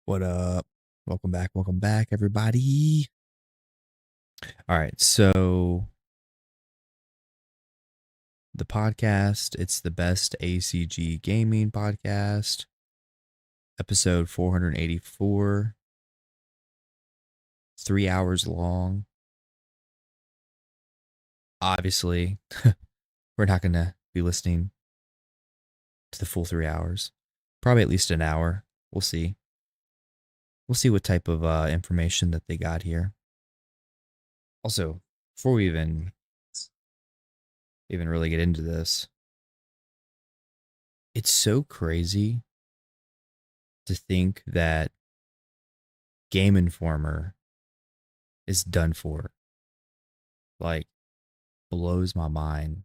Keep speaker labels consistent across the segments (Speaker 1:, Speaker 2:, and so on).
Speaker 1: What up? Welcome back, everybody. All right, so the podcast, it's the best ACG gaming podcast, episode 484, 3 hours long. Obviously, we're not going to be listening to the full 3 hours, probably at least an hour. We'll see. We'll see what type of information that they got here. Also, before we even really get into this, it's so crazy to think that Game Informer is done for. Like, blows my mind.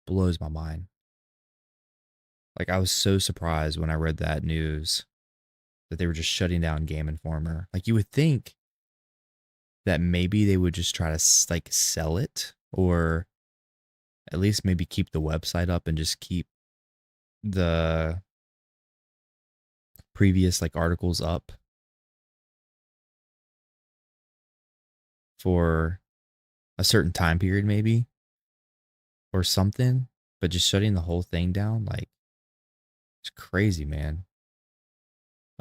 Speaker 1: Blows my mind. Like, I was so surprised when I read that news that they were just shutting down Game Informer. Like, you would think that maybe they would just try to, like, sell it, or at least maybe keep the website up and just keep the previous, like, articles up for a certain time period, maybe, or something. But just shutting the whole thing down, like, it's crazy, man.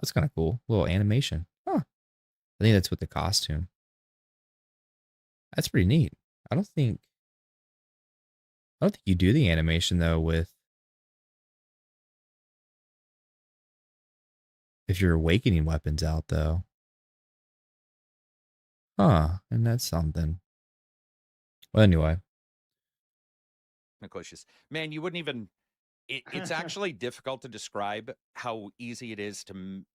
Speaker 1: That's kind of cool. Little animation. Huh. I think that's with the costume. That's pretty neat. I don't think you do the animation though with if you're awakening weapons out though. Huh. And that's something. Well, anyway.
Speaker 2: Issues. Man, you wouldn't even it's actually difficult to describe how easy it is to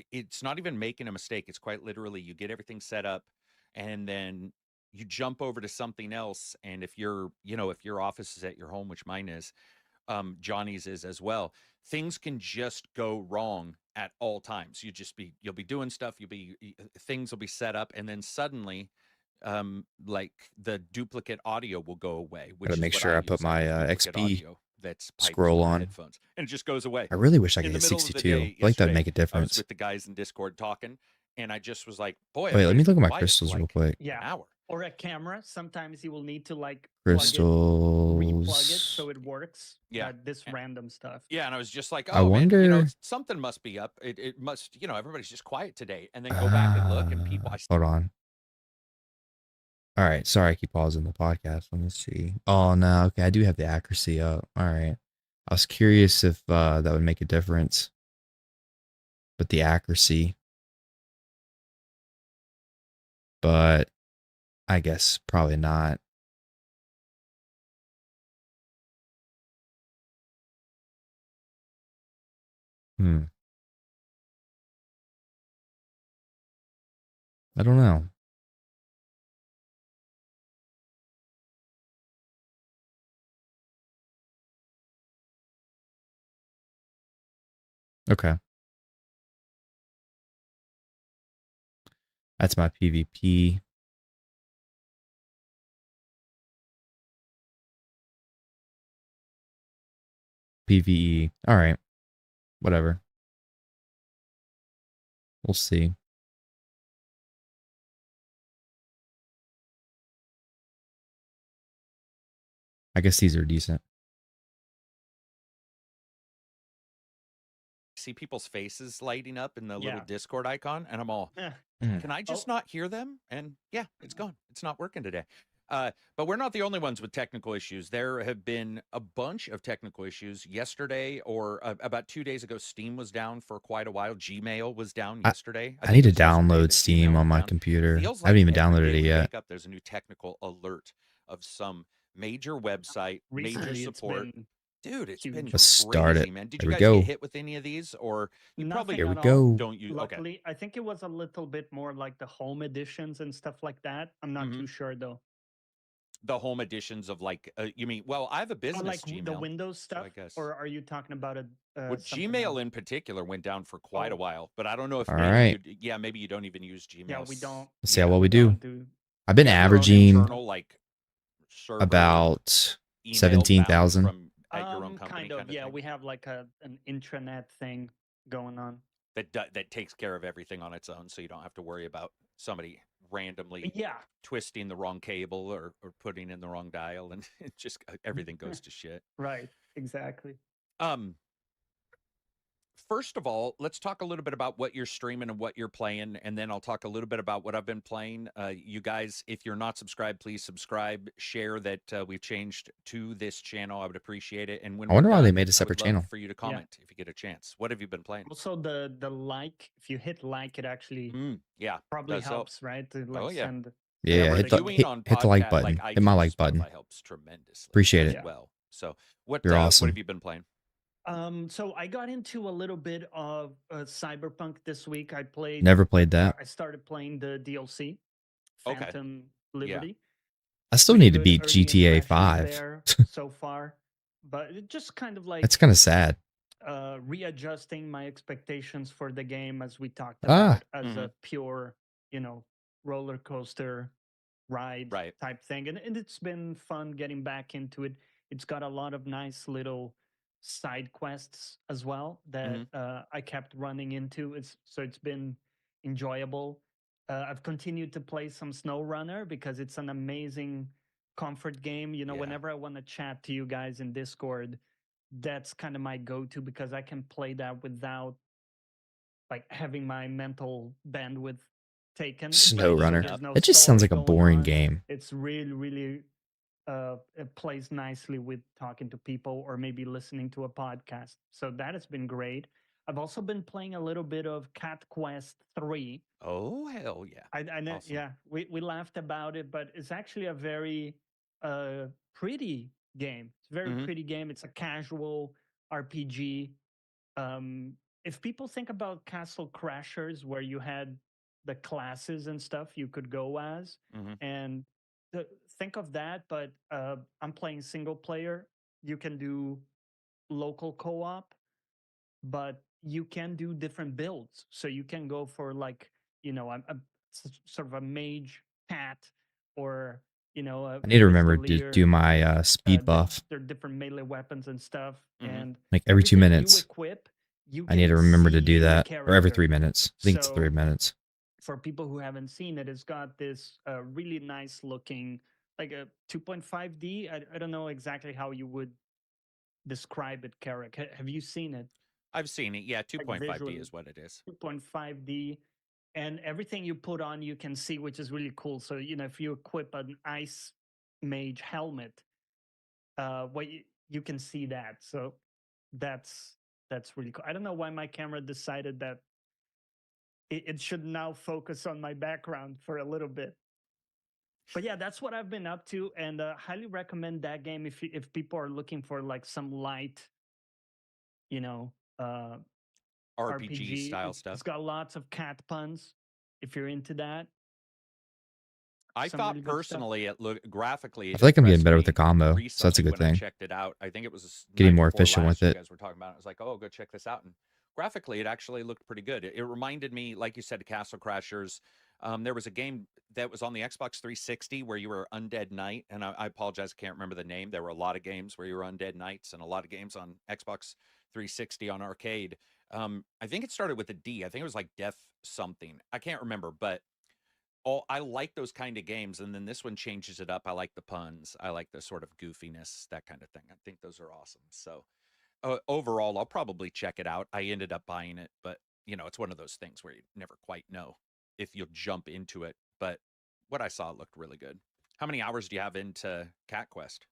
Speaker 2: it's not even making a mistake. It's quite literally you get everything set up and then you jump over to something else. And if you're, if your office is at your home, which mine is, Johnny's is as well, things can just go wrong at all times. You'll be doing stuff, things will be set up, and then suddenly like the duplicate audio will go away, which
Speaker 1: Gotta make sure I put my XP
Speaker 2: that's
Speaker 1: scroll on
Speaker 2: headphones, and it just goes away.
Speaker 1: I really wish I could
Speaker 2: In the
Speaker 1: hit
Speaker 2: middle of the
Speaker 1: 62.
Speaker 2: day
Speaker 1: I like that'd
Speaker 2: yesterday,
Speaker 1: make a
Speaker 2: I was
Speaker 1: difference.
Speaker 2: with the guys in Discord talking, and I just was like, boy,
Speaker 1: Wait, let me
Speaker 2: everybody's
Speaker 1: look at
Speaker 2: been
Speaker 1: my
Speaker 2: quiet for
Speaker 1: crystals real
Speaker 2: like
Speaker 1: quick.
Speaker 2: an hour.
Speaker 3: Or a camera. Sometimes you will need to like
Speaker 1: Crystals.
Speaker 3: replug it so it works.
Speaker 2: Yeah.
Speaker 3: This random stuff.
Speaker 2: Yeah, and I was just like,
Speaker 1: I
Speaker 2: oh man,
Speaker 1: wonder-
Speaker 2: something must be up. It must, everybody's just quiet today. And then go back and look, and people.
Speaker 1: Hold on. All right, sorry, I keep pausing the podcast. Let me see. Oh no, okay, I do have the accuracy up. All right, I was curious if that would make a difference, but the accuracy. But I guess probably not. I don't know. Okay. That's my PvP. PvE. All right. Whatever. We'll see. I guess these are decent.
Speaker 2: See people's faces lighting up in the little Discord icon, and I'm all, can I just not hear them? And yeah, it's gone. It's not working today. But we're not the only ones with technical issues. There have been a bunch of technical issues. Yesterday, or about 2 days ago, Steam was down for quite a while. Gmail was down yesterday.
Speaker 1: I need to download Steam on my computer. I haven't even downloaded it yet.
Speaker 2: There's a new technical alert of some major website, major support. Dude, it's been
Speaker 1: Let's start
Speaker 2: crazy,
Speaker 1: it.
Speaker 2: man. Did
Speaker 1: Here
Speaker 2: you
Speaker 1: we
Speaker 2: guys
Speaker 1: go.
Speaker 2: get hit with any of these, or you probably
Speaker 1: Here we go.
Speaker 2: don't use?
Speaker 3: Luckily,
Speaker 2: okay.
Speaker 3: I think it was a little bit more like the home editions and stuff like that. I'm not too sure though.
Speaker 2: the home editions of like you mean? Well, I have a
Speaker 3: Oh,
Speaker 2: business
Speaker 3: like the
Speaker 2: Gmail,
Speaker 3: Windows
Speaker 2: so I
Speaker 3: stuff,
Speaker 2: guess.
Speaker 3: or are you talking about
Speaker 2: Well,
Speaker 3: something
Speaker 2: Gmail
Speaker 3: else?
Speaker 2: in particular went down for quite a
Speaker 3: Oh,
Speaker 2: while, but I don't know if
Speaker 1: All
Speaker 2: maybe
Speaker 1: right.
Speaker 2: yeah, maybe you don't even use
Speaker 3: yeah,
Speaker 2: Gmail.
Speaker 3: we don't.
Speaker 1: Let's see how
Speaker 2: Yeah,
Speaker 1: well
Speaker 3: We
Speaker 1: we do.
Speaker 3: don't do.
Speaker 1: I've been
Speaker 2: you have
Speaker 3: We
Speaker 2: your own
Speaker 3: don't use
Speaker 1: averaging
Speaker 2: internal
Speaker 3: Gmail.
Speaker 2: like server
Speaker 1: about
Speaker 2: email bound
Speaker 1: 17,000.
Speaker 2: from at your own company
Speaker 3: Kind of.
Speaker 2: kind of
Speaker 3: Yeah,
Speaker 2: thing
Speaker 3: we have like an intranet thing going on.
Speaker 2: that takes care of everything on its own, so you don't have to worry about somebody randomly
Speaker 3: Yeah.
Speaker 2: twisting the wrong cable or putting in the wrong dial, and it just everything goes to shit.
Speaker 3: Right. Exactly.
Speaker 2: Um, First of all, let's talk a little bit about what you're streaming and what you're playing, and then I'll talk a little bit about what I've been playing. You guys, if you're not subscribed, please subscribe. Share that we've changed to this channel. I would appreciate it. And when
Speaker 1: I
Speaker 2: we're
Speaker 1: wonder why they
Speaker 2: done,
Speaker 1: made a
Speaker 2: I would
Speaker 1: separate
Speaker 2: love
Speaker 1: channel.
Speaker 2: for you to
Speaker 3: Yeah.
Speaker 2: comment if you get a chance. What have you been playing?
Speaker 3: Also, the like, if you hit like, it actually
Speaker 2: Yeah,
Speaker 3: probably
Speaker 2: does help.
Speaker 3: helps, right? To
Speaker 2: Oh
Speaker 3: like
Speaker 2: yeah,
Speaker 3: send
Speaker 1: Yeah,
Speaker 2: and
Speaker 3: wherever the game.
Speaker 2: reviewing on
Speaker 1: hit the like
Speaker 2: podcast like
Speaker 1: button. Hit my
Speaker 2: iTunes and
Speaker 1: like button.
Speaker 2: Spotify helps tremendously
Speaker 1: Appreciate
Speaker 2: as
Speaker 1: it.
Speaker 3: Yeah.
Speaker 2: well. So
Speaker 1: You're
Speaker 2: what
Speaker 1: awesome.
Speaker 2: have you been playing?
Speaker 3: So I got into a little bit of Cyberpunk this week. I played.
Speaker 1: Never played that.
Speaker 3: I started playing the DLC,
Speaker 2: Okay,
Speaker 3: Phantom
Speaker 2: yeah,
Speaker 3: Liberty.
Speaker 1: I still
Speaker 3: Pretty
Speaker 1: need to
Speaker 3: good
Speaker 1: beat
Speaker 3: early
Speaker 1: GTA
Speaker 3: impressions
Speaker 1: 5.
Speaker 3: there so far, but it just kind of
Speaker 1: That's
Speaker 3: like
Speaker 1: kind of sad.
Speaker 3: readjusting my expectations for the game, as we talked
Speaker 1: Ah,
Speaker 3: about, as
Speaker 2: hmm
Speaker 3: a pure, roller coaster ride
Speaker 2: right.
Speaker 3: type thing. And it's been fun getting back into it. It's got a lot of nice little side quests as well that
Speaker 2: hmm
Speaker 3: I kept running into. It's been enjoyable. I've continued to play some Snow Runner because it's an amazing comfort game.
Speaker 2: Yeah.
Speaker 3: Whenever I want to chat to you guys in Discord, that's kind of my go-to because I can play that without like having my mental bandwidth taken.
Speaker 1: Snow
Speaker 3: Right, so
Speaker 2: Eaten
Speaker 1: Runner.
Speaker 3: there's
Speaker 2: up.
Speaker 3: no
Speaker 1: It just sounds
Speaker 3: story
Speaker 1: like a
Speaker 3: going
Speaker 1: boring
Speaker 3: on.
Speaker 1: game.
Speaker 3: It's really, really it plays nicely with talking to people or maybe listening to a podcast. So that has been great. I've also been playing a little bit of Cat Quest 3.
Speaker 2: Oh hell yeah! Awesome.
Speaker 3: Yeah, we laughed about it, but it's actually a very pretty game. It's a very
Speaker 2: hmm
Speaker 3: pretty game. It's a casual RPG. um, if people think about Castle Crashers, where you had the classes and stuff you could go as,
Speaker 2: hmm
Speaker 3: and think of that, but I'm playing single player. You can do local co-op, but you can do different builds. So you can go for like, sort of a mage cat, or a
Speaker 1: I need to remember to
Speaker 3: fusilier.
Speaker 1: do my speed buff
Speaker 3: There are different melee weapons and stuff,
Speaker 2: hmm
Speaker 3: and
Speaker 1: like every two
Speaker 3: everything you
Speaker 1: minutes.
Speaker 3: equip, you
Speaker 1: I need to
Speaker 3: can
Speaker 1: remember to
Speaker 3: see
Speaker 1: do
Speaker 3: in the
Speaker 1: that, or every 3
Speaker 3: character.
Speaker 1: minutes. I think it's 3
Speaker 3: So
Speaker 1: minutes.
Speaker 3: for people who haven't seen it, it's got this really nice looking, like a 2.5D. I don't know exactly how you would describe it, Carrick. Have you seen it?
Speaker 2: I've seen it. Yeah,
Speaker 3: Like
Speaker 2: 2.5D
Speaker 3: visually,
Speaker 2: is what it is.
Speaker 3: 2.5D. And everything you put on, you can see, which is really cool. So, if you equip an ice mage helmet, you can see that. So that's really cool. I don't know why my camera decided that it should now focus on my background for a little bit. But yeah, that's what I've been up to, and highly recommend that game if people are looking for like some light, you know, uh,
Speaker 2: RPG
Speaker 3: RPG.
Speaker 2: style
Speaker 3: It's
Speaker 2: stuff.
Speaker 3: got lots of cat puns. If you're into that,
Speaker 2: I
Speaker 3: some
Speaker 2: thought
Speaker 3: really good stuff.
Speaker 2: personally, it looked graphically,
Speaker 1: I
Speaker 2: it
Speaker 1: feel like I'm getting
Speaker 2: impressed
Speaker 1: better with the
Speaker 2: me
Speaker 1: combo, so that's a
Speaker 2: recently
Speaker 1: good
Speaker 2: when I
Speaker 1: thing.
Speaker 2: checked it out. I think it was
Speaker 1: Getting
Speaker 2: night
Speaker 1: more
Speaker 2: before
Speaker 1: efficient with
Speaker 2: last. You
Speaker 1: it.
Speaker 2: guys were talking about it. I was like, oh, go check this out. And graphically, it actually looked pretty good. It reminded me, like you said, Castle Crashers. There was a game that was on the Xbox 360 where you were Undead Knight, and I apologize, I can't remember the name. There were a lot of games where you were Undead Knights, and a lot of games on Xbox 360 on arcade. I think it started with a D. I think it was like Death something. I can't remember, but I like those kind of games, and then this one changes it up. I like the puns. I like the sort of goofiness, that kind of thing. I think those are awesome. So overall, I'll probably check it out. I ended up buying it, but it's one of those things where you never quite know if you'll jump into it. But what I saw looked really good. How many hours do you have into Cat Quest?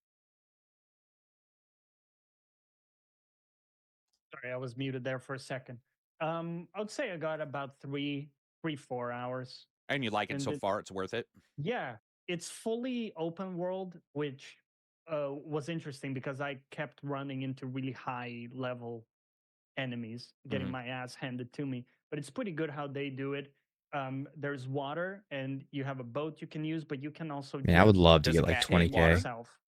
Speaker 3: Sorry, I was muted there for a second. I would say I got about 4 hours,
Speaker 2: And you like it
Speaker 3: and
Speaker 2: so far? It's worth it.
Speaker 3: yeah, it's fully open world, which was interesting because I kept running into really high level enemies, getting
Speaker 2: hmm
Speaker 3: my ass handed to me. But it's pretty good how they do it. there's water and you have a boat you can use, but you can also
Speaker 1: Man, I would love to
Speaker 2: Does
Speaker 1: get
Speaker 2: it
Speaker 1: like
Speaker 2: contain
Speaker 1: 20K.
Speaker 2: water?
Speaker 3: yourself.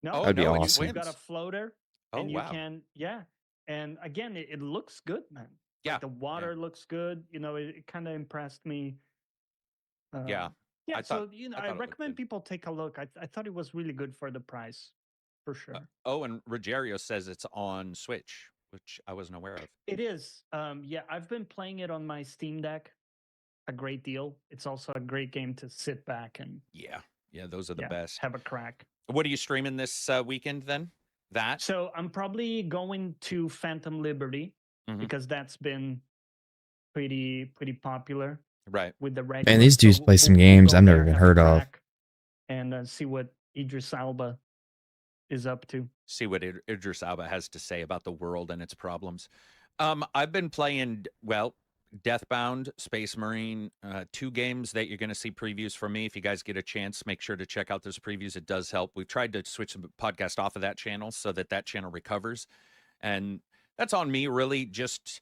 Speaker 3: No,
Speaker 2: Oh
Speaker 1: That'd be
Speaker 2: no, it
Speaker 1: awesome.
Speaker 3: you've got a
Speaker 2: swims.
Speaker 3: floater,
Speaker 2: Oh
Speaker 3: and you
Speaker 2: wow.
Speaker 3: can, yeah. And again, it looks good, man.
Speaker 2: Yeah.
Speaker 3: Like the water looks good. You know, it kind of impressed me.
Speaker 2: Yeah.
Speaker 3: Yeah,
Speaker 2: I thought
Speaker 3: so you know,
Speaker 2: I
Speaker 3: I
Speaker 2: thought it looked
Speaker 3: recommend
Speaker 2: good.
Speaker 3: people take a look. I thought it was really good for the price, for sure.
Speaker 2: Oh, and Rogerio says it's on Switch, which I wasn't aware of.
Speaker 3: It is. Yeah, I've been playing it on my Steam Deck a great deal. It's also a great game to sit back and
Speaker 2: Yeah. Yeah, those are the best.
Speaker 3: have a crack.
Speaker 2: What are you streaming this weekend then? That?
Speaker 3: So I'm probably going to Phantom Liberty
Speaker 2: Mhm.
Speaker 3: because that's been pretty popular
Speaker 2: Right.
Speaker 3: with the regular.
Speaker 1: Man, these dudes play some games
Speaker 3: go
Speaker 1: I've never
Speaker 3: there,
Speaker 1: even
Speaker 3: have a
Speaker 1: heard of.
Speaker 3: crack, and see what Idris Alba is up to.
Speaker 2: See what Idris Alba has to say about the world and its problems. I've been playing, well, Deathbound, Space Marine, 2 games that you're going to see previews from me. If you guys get a chance, make sure to check out those previews. It does help. We've tried to switch the podcast off of that channel so that that channel recovers. And that's on me, really, just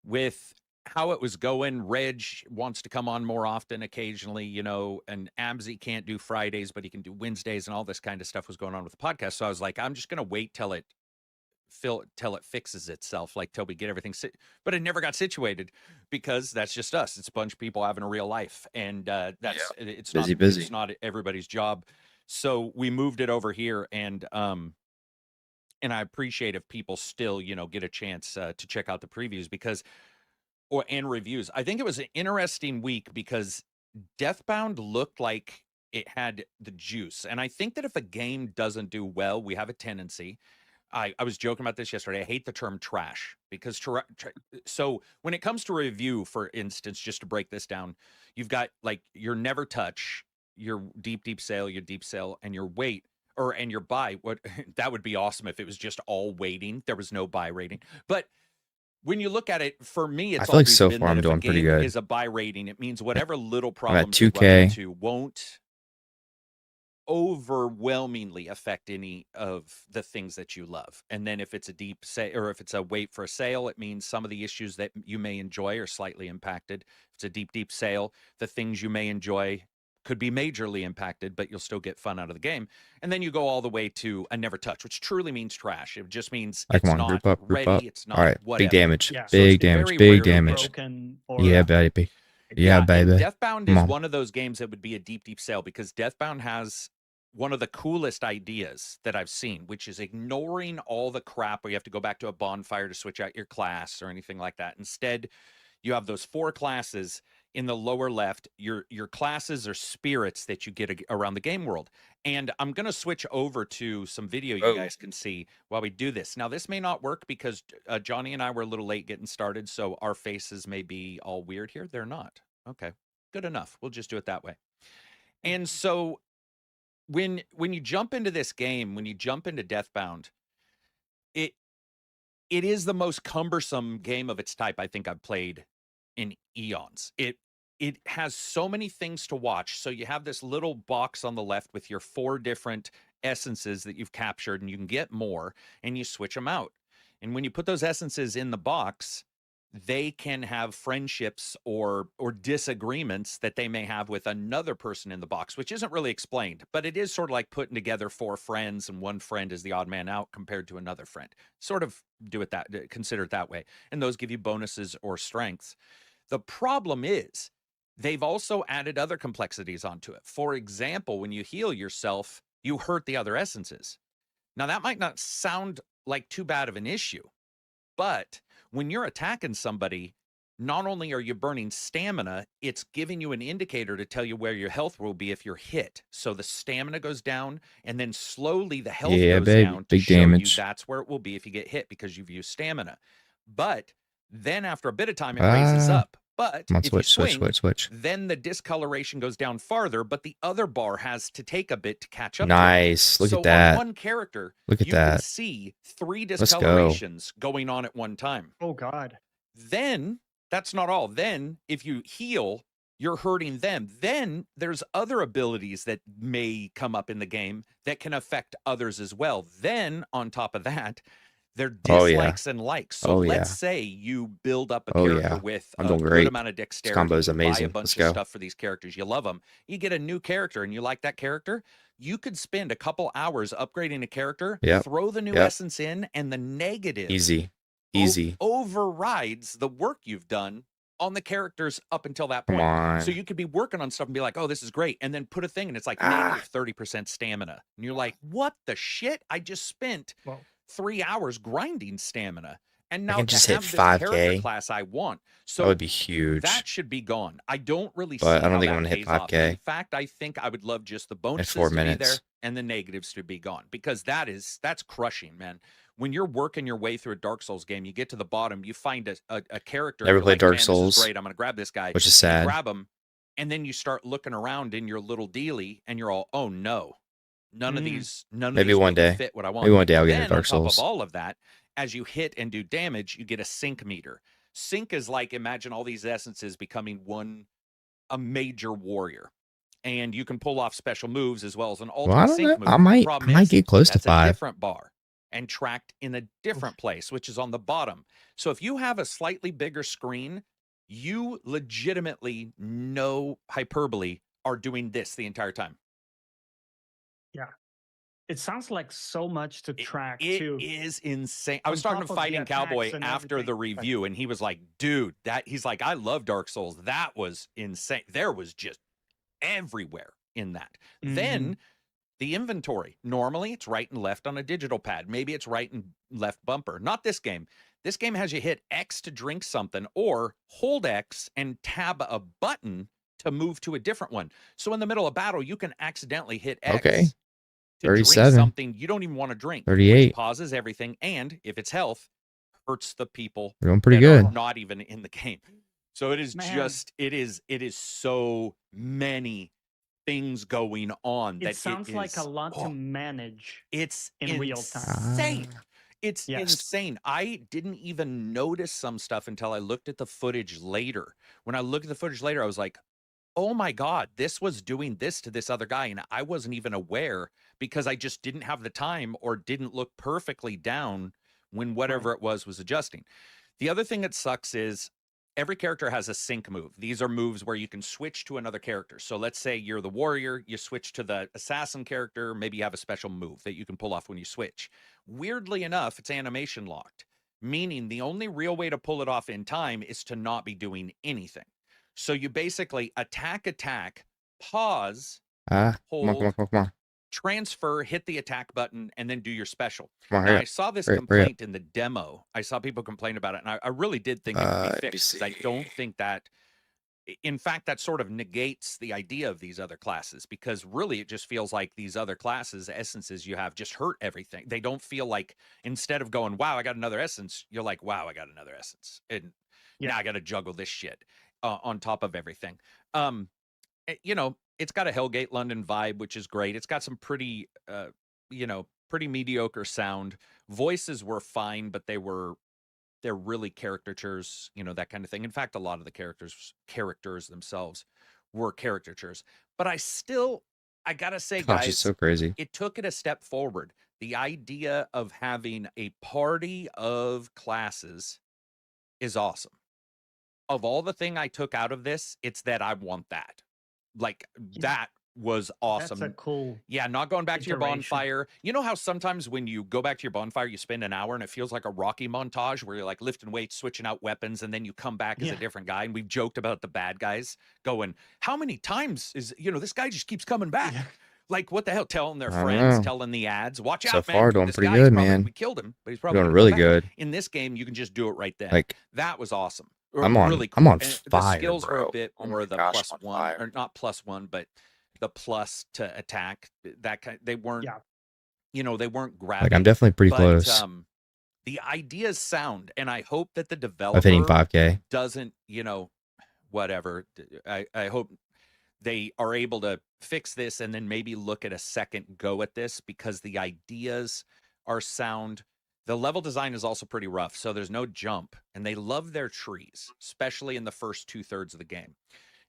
Speaker 2: with how it was going. Reg wants to come on more often occasionally, you know, and Absy can't do Fridays, but he can do Wednesdays, and all this kind of stuff was going on with the podcast. So I was like, I'm just going to wait till it fixes itself, like till we get everything but it never got situated because that's just us. It's a bunch of people having a real life, and it's
Speaker 1: busy.
Speaker 2: It's not everybody's job. So we moved it over here, and I appreciate if people still, you know, get a chance to check out the previews and reviews. I think it was an interesting week because Deathbound looked like it had the juice, and I think that if a game doesn't do well, we have a tendency. I was joking about this yesterday. I hate the term trash because so when it comes to review, for instance, just to break this down, you've got like your never touch, your deep sale, and your wait and your buy. What that would be awesome if it was just all waiting. There was no buy rating. But when you look at it, for me,
Speaker 1: I
Speaker 2: it's
Speaker 1: feel like
Speaker 2: always
Speaker 1: so
Speaker 2: been
Speaker 1: far
Speaker 2: that
Speaker 1: I'm
Speaker 2: if a
Speaker 1: doing pretty
Speaker 2: game
Speaker 1: good.
Speaker 2: is a buy rating, it means whatever little
Speaker 1: I'm at
Speaker 2: problems you run
Speaker 1: 2K.
Speaker 2: into won't overwhelmingly affect any of the things that you love. And then if it's a deep sale, or if it's a wait for a sale, it means some of the issues that you may enjoy are slightly impacted. If it's a deep sale, the things you may enjoy could be majorly impacted, but you'll still get fun out of the game. And then you go all the way to a never touch, which truly means trash. It just means
Speaker 1: Right,
Speaker 2: it's
Speaker 1: come on,
Speaker 2: not
Speaker 1: group up.
Speaker 2: ready. It's not
Speaker 1: All right,
Speaker 2: whatever.
Speaker 1: big damage.
Speaker 3: Yeah.
Speaker 2: So it's very
Speaker 1: Big
Speaker 2: rarely
Speaker 1: damage.
Speaker 3: Broken or
Speaker 1: Yeah, baby. Yeah,
Speaker 2: and
Speaker 1: baby.
Speaker 2: Deathbound
Speaker 1: Come
Speaker 2: is
Speaker 1: on.
Speaker 2: one of those games that would be a deep sale because Deathbound has one of the coolest ideas that I've seen, which is ignoring all the crap where you have to go back to a bonfire to switch out your class or anything like that. Instead, you have those 4 classes in the lower left. Your classes are spirits that you get around the game world. And I'm going to switch over to some video you guys can see while we do this. Now, this may not work because Johnny and I were a little late getting started, so our faces may be all weird here. They're not. Okay, good enough. We'll just do it that way. And so when you jump into this game, when you jump into Deathbound, it is the most cumbersome game of its type I think I've played in eons. It has so many things to watch. So you have this little box on the left with your 4 different essences that you've captured, and you can get more, and you switch them out. And when you put those essences in the box, they can have friendships or disagreements that they may have with another person in the box, which isn't really explained, but it is sort of like putting together 4 friends and one friend is the odd man out compared to another friend. Sort of consider it that way. And those give you bonuses or strengths. The problem is they've also added other complexities onto it. For example, when you heal yourself, you hurt the other essences. Now, that might not sound like too bad of an issue, but when you're attacking somebody, not only are you burning stamina, it's giving you an indicator to tell you where your health will be if you're hit. So the stamina goes down, and then slowly the health goes down to
Speaker 1: big
Speaker 2: show
Speaker 1: damage.
Speaker 2: you that's where it will be if you get hit because you've used stamina. But then after a bit of time, it raises up. But
Speaker 1: Come on,
Speaker 2: if you swing,
Speaker 1: switch.
Speaker 2: then the discoloration goes down farther, but the other bar has to take a bit to catch up.
Speaker 1: Nice.
Speaker 2: To it.
Speaker 1: Look
Speaker 2: So
Speaker 1: at that.
Speaker 2: on one character,
Speaker 1: Look at
Speaker 2: you can
Speaker 1: that.
Speaker 2: see 3
Speaker 1: Let's go.
Speaker 2: discolorations going on at one time.
Speaker 3: Oh God.
Speaker 2: Then that's not all. Then if you heal, you're hurting them. Then there's other abilities that may come up in the game that can affect others as well. Then on top of that, They're
Speaker 1: Oh yeah.
Speaker 2: dislikes and likes. So
Speaker 1: Oh
Speaker 2: let's
Speaker 1: yeah.
Speaker 2: say you build up a
Speaker 1: Oh
Speaker 2: character
Speaker 1: yeah.
Speaker 2: with
Speaker 1: I'm
Speaker 2: a
Speaker 1: doing
Speaker 2: good
Speaker 1: great.
Speaker 2: amount of
Speaker 1: This
Speaker 2: dexterity.
Speaker 1: combo is
Speaker 2: You buy a
Speaker 1: amazing.
Speaker 2: bunch
Speaker 1: Let's
Speaker 2: of
Speaker 1: go.
Speaker 2: stuff for these characters. You love them. You get a new character and you like that character. You could spend a couple hours upgrading a character,
Speaker 1: Yep.
Speaker 2: throw the new
Speaker 1: Yep.
Speaker 2: essence in, and the negative
Speaker 1: Easy. Easy.
Speaker 2: overrides the work you've done on the characters up until that
Speaker 1: Come
Speaker 2: point.
Speaker 1: on.
Speaker 2: So you could be working on stuff and be like, oh, this is great. And then put a thing and it's like negative 30% stamina. And you're like, what the shit? I just spent 3 hours grinding stamina. And
Speaker 1: I
Speaker 2: now
Speaker 1: can
Speaker 2: to
Speaker 1: just hit
Speaker 2: have this character
Speaker 1: 5K.
Speaker 2: class I want. So
Speaker 1: That would be huge.
Speaker 2: that should be gone. I don't really see
Speaker 1: But I don't
Speaker 2: how
Speaker 1: think I'm
Speaker 2: that
Speaker 1: gonna hit
Speaker 2: pays off.
Speaker 1: 5K
Speaker 2: In fact, I think I would love just the
Speaker 1: in
Speaker 2: bonuses
Speaker 1: 4
Speaker 2: to be there
Speaker 1: minutes.
Speaker 2: and the negatives to be gone, because that's crushing, man. When you're working your way through a Dark Souls game, you get to the bottom, you find a character,
Speaker 1: Never
Speaker 2: you're
Speaker 1: played
Speaker 2: like,
Speaker 1: Dark
Speaker 2: man, this is
Speaker 1: Souls,
Speaker 2: great. I'm gonna grab this guy.
Speaker 1: which is
Speaker 2: And you
Speaker 1: sad.
Speaker 2: grab him, and then you start looking around in your little dealie, and you're all, oh no, none of these
Speaker 1: Maybe one
Speaker 2: people
Speaker 1: day.
Speaker 2: fit what I want.
Speaker 1: Maybe one day I'll get
Speaker 2: Then
Speaker 1: into
Speaker 2: on
Speaker 1: Dark
Speaker 2: top of
Speaker 1: Souls.
Speaker 2: all of that, as you hit and do damage, you get a sync meter. Sync is like, imagine all these essences becoming a major warrior, and you can pull off special moves as well as an
Speaker 1: Well,
Speaker 2: ultimate
Speaker 1: I don't
Speaker 2: sync
Speaker 1: know.
Speaker 2: move.
Speaker 1: I might
Speaker 2: Problem
Speaker 1: get close to
Speaker 2: that's a
Speaker 1: 5.
Speaker 2: different bar and tracked in a different place, which is on the bottom. So if you have a slightly bigger screen, you legitimately, no hyperbole, are doing this the entire time.
Speaker 3: Yeah. It sounds like so much to track too.
Speaker 2: It is insane. I
Speaker 3: On
Speaker 2: was talking
Speaker 3: top
Speaker 2: to
Speaker 3: of the
Speaker 2: Fighting Cowboy
Speaker 3: attacks and
Speaker 2: after the
Speaker 3: everything. Right.
Speaker 2: review, and he was like, dude, he's like, I love Dark Souls. That was insane. There was just everywhere in that. Then the inventory, normally it's right and left on a digital pad. Maybe it's right and left bumper. Not this game. This game has you hit X to drink something, or hold X and tab a button to move to a different one. So in the middle of battle, you can accidentally hit X
Speaker 1: Okay.
Speaker 2: to drink
Speaker 1: 37.
Speaker 2: something you don't even want to drink,
Speaker 1: 38.
Speaker 2: which pauses everything, and if it's health, hurts the people
Speaker 1: We're doing pretty
Speaker 2: that are
Speaker 1: good.
Speaker 2: not even in the game. So it is it is so many things going on that
Speaker 3: it sounds like a lot to manage.
Speaker 2: It's
Speaker 3: in real time.
Speaker 2: insane. It's insane. I didn't even notice some stuff until I looked at the footage later. When I looked at the footage later, I was like, oh my God, this was doing this to this other guy. And I wasn't even aware, because I just didn't have the time or didn't look perfectly down when whatever it was adjusting. The other thing that sucks is every character has a sync move. These are moves where you can switch to another character. So let's say you're the warrior, you switch to the assassin character, maybe you have a special move that you can pull off when you switch. Weirdly enough, it's animation locked, meaning the only real way to pull it off in time is to not be doing anything. So you basically attack, pause, hold,
Speaker 1: Come on.
Speaker 2: transfer, hit the attack button, and then do your special.
Speaker 1: Come on,
Speaker 2: Now, I saw this complaint in the demo. I saw people complain about it, and I really did think it would be fixed. I don't think that, in fact, that sort of negates the idea of these other classes, because really it just feels like these other classes, essences you have, just hurt everything. They don't feel like, instead of going, wow, I got another essence, you're like, wow, I got another essence. And now I got to juggle this shit on top of everything. You know, it's got a Hellgate London vibe, which is great. It's got some pretty, pretty mediocre sound. Voices were fine, but they're really caricatures, that kind of thing. In fact, a lot of the characters themselves were caricatures. But I gotta say, guys,
Speaker 1: it's so crazy.
Speaker 2: It took it a step forward. The idea of having a party of classes is awesome. Of all the thing I took out of this, it's that I want that. Like, that was awesome.
Speaker 3: That's a cool.
Speaker 2: Yeah, not going back to your bonfire. You know how sometimes when you go back to your bonfire, you spend an hour and it feels like a Rocky montage where you're like lifting weights, switching out weapons, and then you come back as a different guy. And we've joked about the bad guys going, how many times is, this guy just keeps coming back? Yeah. Like, what the hell? Telling their friends, telling the ads, watch out, man. So
Speaker 1: far, doing pretty good, man.
Speaker 2: We killed him, but he's probably
Speaker 1: doing really good.
Speaker 2: In this game, you can just do it right then.
Speaker 1: Like,
Speaker 2: that was awesome.
Speaker 1: I'm on,
Speaker 2: really
Speaker 1: cool. I'm on fire,
Speaker 2: the skills
Speaker 1: bro.
Speaker 2: were a bit more the plus one, or not plus one, but the plus to attack. That kind. They weren't. Yeah. They weren't grabbing.
Speaker 1: Like, I'm definitely pretty close.
Speaker 2: The ideas sound, and I hope that the developer
Speaker 1: of hitting 5K
Speaker 2: doesn't. Whatever. I hope they are able to fix this and then maybe look at a second go at this, because the ideas are sound. The level design is also pretty rough, so there's no jump, and they love their trees, especially in the first 2/3 of the game.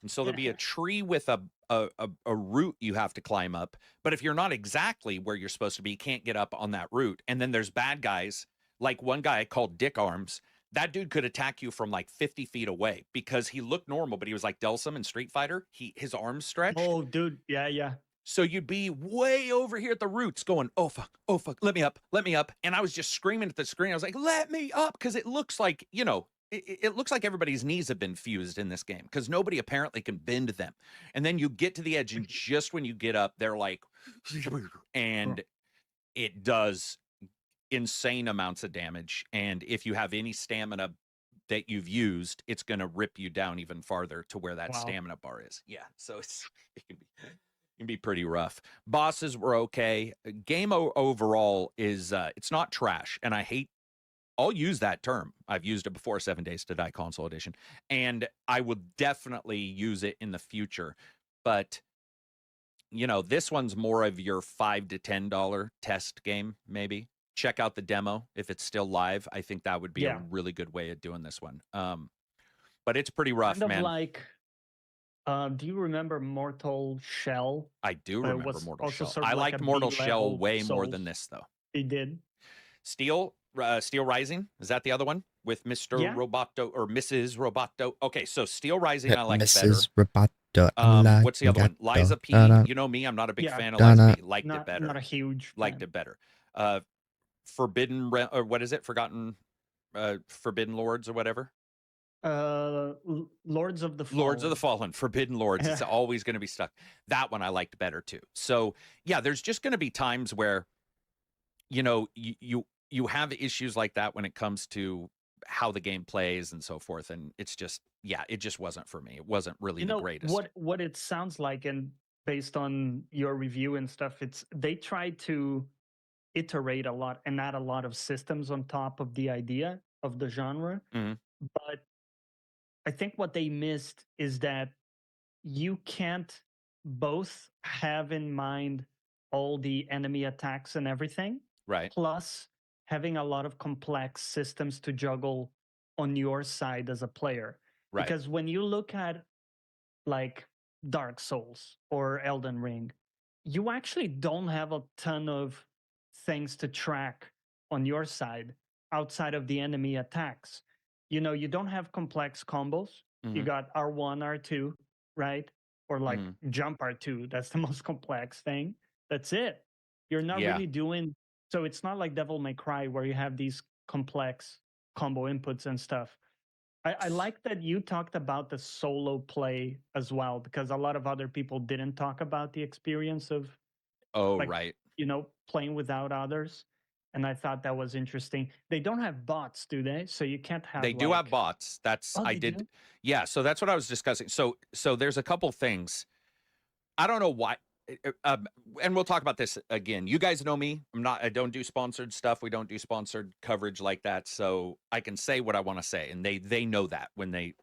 Speaker 2: And so there'll be a tree with a root you have to climb up, but if you're not exactly where you're supposed to be, you can't get up on that route. And then there's bad guys like one guy called Dick Arms. That dude could attack you from like 50 feet away because he looked normal, but he was like Delsum in Street Fighter. His arms stretched.
Speaker 3: Oh, dude. Yeah, yeah.
Speaker 2: So you'd be way over here at the roots going, oh, fuck, let me up, let me up. And I was just screaming at the screen. I was like, let me up. Because it looks like, you know, it looks like everybody's knees have been fused in this game because nobody apparently can bend them. And then you get to the edge, and just when you get up, they're like, and it does insane amounts of damage. And if you have any stamina that you've used, it's going to rip you down even farther to where that stamina bar is. Yeah. So it can be pretty rough. Bosses were okay. Game overall is it's not trash, and I'll use that term. I've used it before, 7 Days to Die Console Edition, and I will definitely use it in the future. But you know, this one's more of your $5 to $10 test game. Maybe check out the demo if it's still live. I think that would be a really good way of doing this one. But it's pretty rough,
Speaker 3: kind of
Speaker 2: man.
Speaker 3: Like, do you remember Mortal Shell?
Speaker 2: I do remember Mortal Shell. I liked Mortal Shell way more than this, though.
Speaker 3: It did.
Speaker 2: Steel Rising, is that the other one with Mr. Roboto or Mrs. Roboto? Okay, so Steel Rising I like
Speaker 1: Mrs.
Speaker 2: better.
Speaker 1: Roboto.
Speaker 2: What's the other one? Liza P. You know me, I'm not a big fan of Liza P. Liked it better.
Speaker 3: Not a huge
Speaker 2: liked
Speaker 3: fan.
Speaker 2: It better. Forbidden or what is it? Forgotten Forbidden Lords or whatever.
Speaker 3: Lords of the Fallen.
Speaker 2: Lords of the Fallen, Forbidden Lords. It's always going to be stuck. That one I liked better too. So yeah, there's just going to be times where, you know, you have issues like that when it comes to how the game plays and so forth, and it's just it just wasn't for me. It wasn't really the greatest.
Speaker 3: What it sounds like, and based on your review and stuff, it's they tried to iterate a lot and add a lot of systems on top of the idea of the genre, but I think what they missed is that you can't both have in mind all the enemy attacks and everything,
Speaker 2: right?
Speaker 3: Plus having a lot of complex systems to juggle on your side as a player.
Speaker 2: Right.
Speaker 3: Because when you look at like Dark Souls or Elden Ring, you actually don't have a ton of things to track on your side outside of the enemy attacks. You know, you don't have complex combos. You got R1, R2, right? Or like jump R2. That's the most complex thing. That's it. You're not really doing. So it's not like Devil May Cry where you have these complex combo inputs and stuff. I like that you talked about the solo play as well, because a lot of other people didn't talk about the experience of, you know, playing without others. And I thought that was interesting. They don't have bots, do they? So you can't have.
Speaker 2: They do have bots. That's I did. Do? Yeah. So that's what I was discussing. So there's a couple things. I don't know why. And we'll talk about this again. You guys know me. I don't do sponsored stuff. We don't do sponsored coverage like that. So I can say what I want to say. And they know that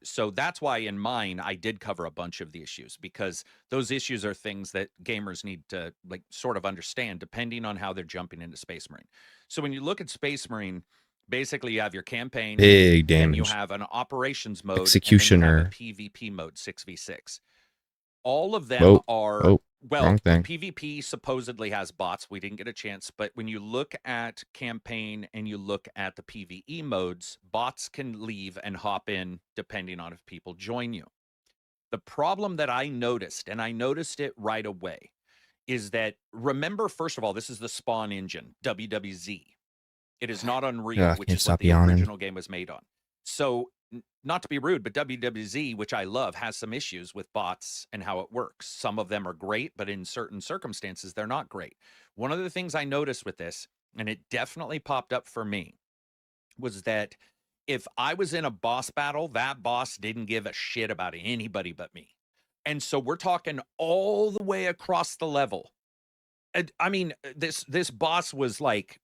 Speaker 2: so that's why in mine, I did cover a bunch of the issues, because those issues are things that gamers need to like sort of understand depending on how they're jumping into Space Marine. So when you look at Space Marine, basically you have your campaign,
Speaker 1: big damage.
Speaker 2: And you have an operations mode,
Speaker 1: executioner,
Speaker 2: and then you have a PvP mode, 6v6. All of them are PvP supposedly has bots. We didn't get a chance, but when you look at campaign and you look at the PvE modes, bots can leave and hop in depending on if people join you. The problem that I noticed, and I noticed it right away, is that, remember, first of all, this is the Spawn engine, WWZ. It is not Unreal, which is what the original game was made on. So, not to be rude, but WWZ, which I love, has some issues with bots and how it works. Some of them are great, but in certain circumstances, they're not great. One of the things I noticed with this, and it definitely popped up for me, was that if I was in a boss battle, that boss didn't give a shit about anybody but me. And so we're talking all the way across the level. And I mean, this boss was like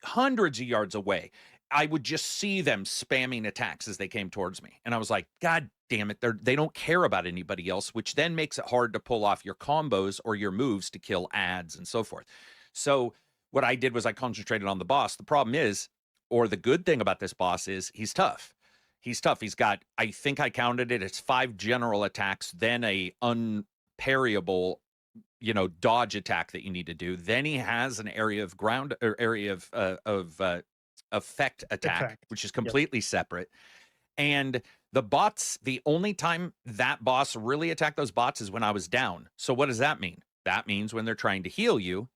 Speaker 2: hundreds of yards away. I would just see them spamming attacks as they came towards me. And I was like, God damn it, they don't care about anybody else, which then makes it hard to pull off your combos or your moves to kill ads and so forth. So what I did was I concentrated on the boss. The problem is, or the good thing about this boss is, he's tough. He's tough. He's got, I think I counted it, it's 5 general attacks, then a unparryable, you know, dodge attack that you need to do. Then he has an area of ground, or area of effect attack,
Speaker 3: Effect.
Speaker 2: which is
Speaker 3: Yep.
Speaker 2: completely separate. And the bots, the only time that boss really attacked those bots is when I was down. So what does that mean? That means when they're trying to heal you,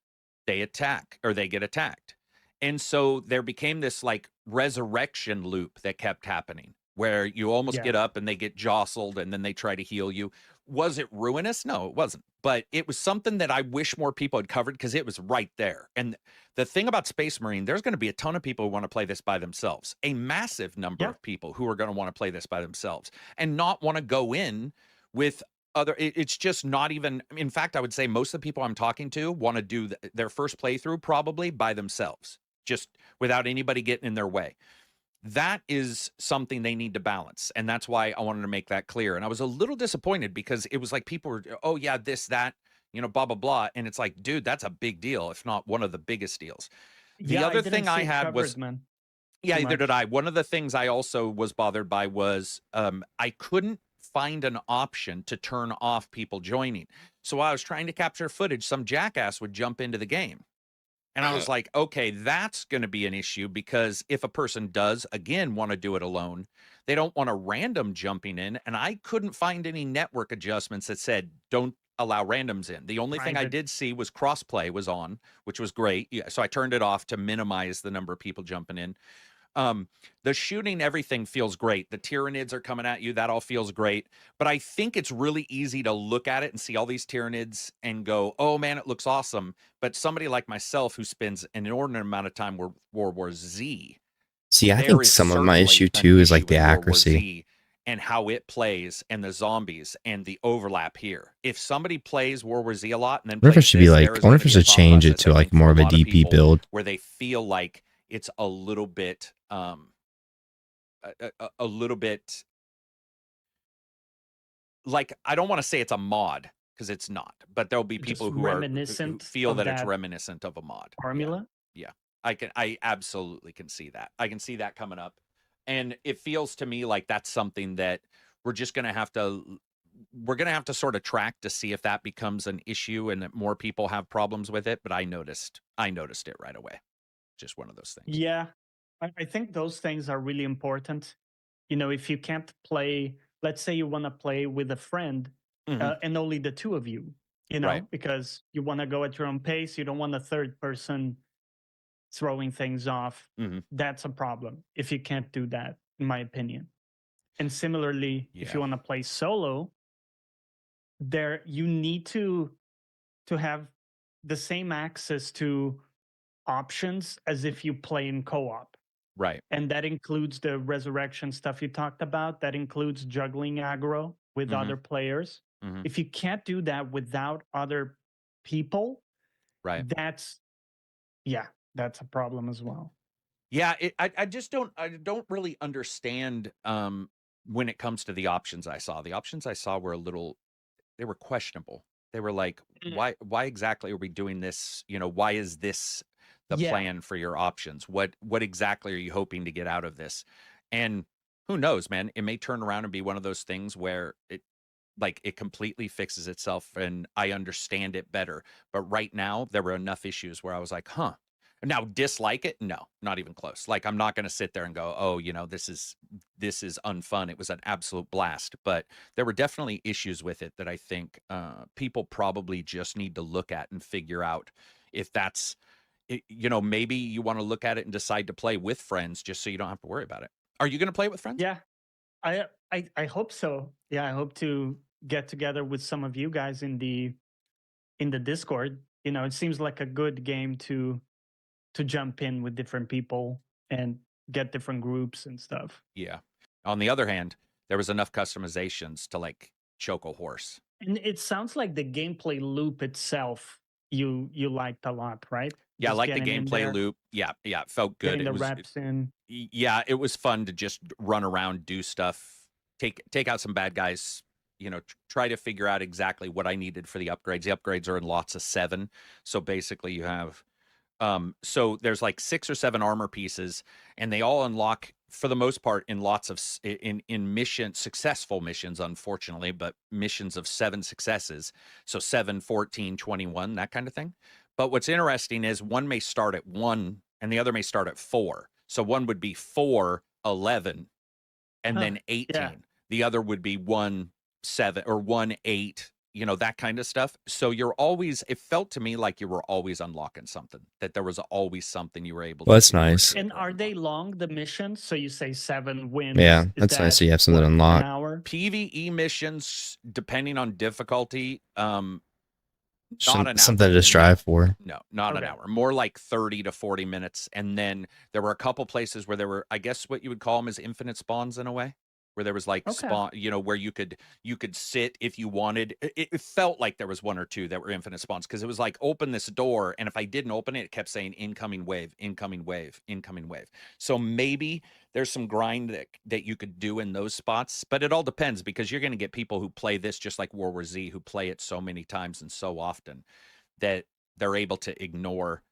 Speaker 2: they attack or they get attacked. And so there became this like resurrection loop that kept happening where you almost
Speaker 3: Yeah.
Speaker 2: get up and they get jostled and then they try to heal you. Was it ruinous? No, it wasn't. But it was something that I wish more people had covered because it was right there. And the thing about Space Marine, there's going to be a ton of people who want to play this by themselves, a massive number
Speaker 3: Yeah.
Speaker 2: of people who are going to want to play this by themselves and not want to go in with it's just not even, in fact, I would say most of the people I'm talking to want to do their first playthrough probably by themselves, just without anybody getting in their way. That is something they need to balance. And that's why I wanted to make that clear. And I was a little disappointed because it was like people were, oh yeah, this, that, blah, blah, blah. And it's like, dude, that's a big deal, if not one of the biggest deals. The
Speaker 3: Yeah,
Speaker 2: other
Speaker 3: I didn't
Speaker 2: thing I
Speaker 3: see it
Speaker 2: had
Speaker 3: covered,
Speaker 2: was,
Speaker 3: man.
Speaker 2: yeah,
Speaker 3: Too
Speaker 2: either did
Speaker 3: much.
Speaker 2: I. One of the things I also was bothered by was I couldn't find an option to turn off people joining. So while I was trying to capture footage, some jackass would jump into the game. And I was like, okay, that's going to be an issue because if a person does, again, want to do it alone, they don't want a random jumping in. And I couldn't find any network adjustments that said, don't allow randoms in. The only thing I
Speaker 3: Private.
Speaker 2: did see was crossplay was on, which was great. Yeah, so I turned it off to minimize the number of people jumping in. The shooting, everything feels great. The Tyranids are coming at you. That all feels great. But I think it's really easy to look at it and see all these Tyranids and go, oh man, it looks awesome. But somebody like myself who spends an inordinate amount of time with World War Z,
Speaker 1: See, I
Speaker 2: there
Speaker 1: think
Speaker 2: is
Speaker 1: some of my issue
Speaker 2: certainly an
Speaker 1: too is
Speaker 2: issue
Speaker 1: like the
Speaker 2: in World War
Speaker 1: accuracy.
Speaker 2: Z and how it plays and the zombies and the overlap here. If somebody plays World War Z a lot and then
Speaker 1: I wonder if it
Speaker 2: plays
Speaker 1: should be
Speaker 2: this,
Speaker 1: like,
Speaker 2: there
Speaker 1: I
Speaker 2: is
Speaker 1: wonder
Speaker 2: going
Speaker 1: if
Speaker 2: to
Speaker 1: it
Speaker 2: be a
Speaker 1: should
Speaker 2: thought
Speaker 1: change it
Speaker 2: process,
Speaker 1: to
Speaker 2: I
Speaker 1: like
Speaker 2: think, for
Speaker 1: more
Speaker 2: a
Speaker 1: of a
Speaker 2: lot of
Speaker 1: DP
Speaker 2: people
Speaker 1: build.
Speaker 2: where they feel like it's a little bit a little bit like, I don't want to say it's a mod because it's not, but there'll be
Speaker 3: Just
Speaker 2: people who
Speaker 3: reminiscent
Speaker 2: feel
Speaker 3: of
Speaker 2: that it's
Speaker 3: that
Speaker 2: reminiscent of a mod. Yeah.
Speaker 3: formula.
Speaker 2: Yeah. I absolutely can see that. I can see that coming up. And it feels to me like that's something that we're just going to have to sort of track to see if that becomes an issue and that more people have problems with it. But I noticed it right away. Just one of those things.
Speaker 3: Yeah, I think those things are really important. If you can't play, let's say you want to play with a friend
Speaker 2: Mhm.
Speaker 3: and only the two of you,
Speaker 2: Right.
Speaker 3: because you want to go at your own pace. You don't want a third person throwing things off.
Speaker 2: Mhm.
Speaker 3: That's a problem if you can't do that, in my opinion. And similarly, if you
Speaker 2: Yeah.
Speaker 3: want to play solo, there you need to have the same access to options as if you play in co-op.
Speaker 2: Right.
Speaker 3: And that includes the resurrection stuff you talked about. That includes juggling aggro with
Speaker 2: Mhm.
Speaker 3: other players.
Speaker 2: Mhm.
Speaker 3: If you can't do that without other people,
Speaker 2: Right.
Speaker 3: that's a problem as well.
Speaker 2: Yeah, I just don't really understand when it comes to the options I saw. The options I saw were they were questionable. They were like,
Speaker 3: Mm.
Speaker 2: why exactly are we doing this? Why is this the
Speaker 3: Yeah.
Speaker 2: plan for your options? What exactly are you hoping to get out of this? And who knows, man? It may turn around and be one of those things where it completely fixes itself and I understand it better. But right now, there were enough issues where I was like, huh. Now, dislike it? No, not even close. Like, I'm not going to sit there and go, oh, this is unfun. It was an absolute blast. But there were definitely issues with it that I think people probably just need to look at and figure out if that's, maybe you want to look at it and decide to play with friends just so you don't have to worry about it. Are you going to play with friends?
Speaker 3: Yeah. I hope so. Yeah, I hope to get together with some of you guys in the Discord. It seems like a good game to jump in with different people and get different groups and stuff.
Speaker 2: Yeah. On the other hand, there was enough customizations to like choke a horse.
Speaker 3: And it sounds like the gameplay loop itself you liked a lot, right?
Speaker 2: Yeah, I
Speaker 3: Just
Speaker 2: like the
Speaker 3: getting in
Speaker 2: gameplay
Speaker 3: there,
Speaker 2: loop. Yeah, it felt good.
Speaker 3: getting the
Speaker 2: It was
Speaker 3: reps in.
Speaker 2: yeah, it was fun to just run around, do stuff, take out some bad guys, try to figure out exactly what I needed for the upgrades. The upgrades are in lots of 7. So basically you have so there's like 6 or 7 armor pieces and they all unlock for the most part in lots of in successful missions, unfortunately, but missions of 7 successes. So 7, 14, 21, that kind of thing. But what's interesting is one may start at 1 and the other may start at 4. So one would be 4, 11, and then 18.
Speaker 3: Yeah.
Speaker 2: The other would be 1, 7 or 1, 8, that kind of stuff. So it felt to me like you were always unlocking something, that there was always something you were able
Speaker 1: Well,
Speaker 2: to
Speaker 1: that's
Speaker 2: do.
Speaker 1: nice.
Speaker 3: And are they long, the missions? So you say 7 wins.
Speaker 1: Yeah,
Speaker 3: Is
Speaker 1: that's nice.
Speaker 3: that,
Speaker 1: So you have something
Speaker 3: what,
Speaker 1: unlocked.
Speaker 3: an hour?
Speaker 2: PvE missions, depending on difficulty, not an
Speaker 1: Something
Speaker 2: hour.
Speaker 1: to strive for.
Speaker 2: No, not an hour. More like 30 to 40 minutes. And then there were a couple places where there were, I guess what you would call them is infinite spawns in a way, where there was like spawn, where you could sit if you wanted. It felt like there was 1 or 2 that were infinite spawns, because it was like, open this door, and if I didn't open it, it kept saying incoming wave, incoming wave, incoming wave. So maybe there's some grind that you could do in those spots, but it all depends, because you're going to get people who play this just like World War Z, who play it so many times and so often that they're able to ignore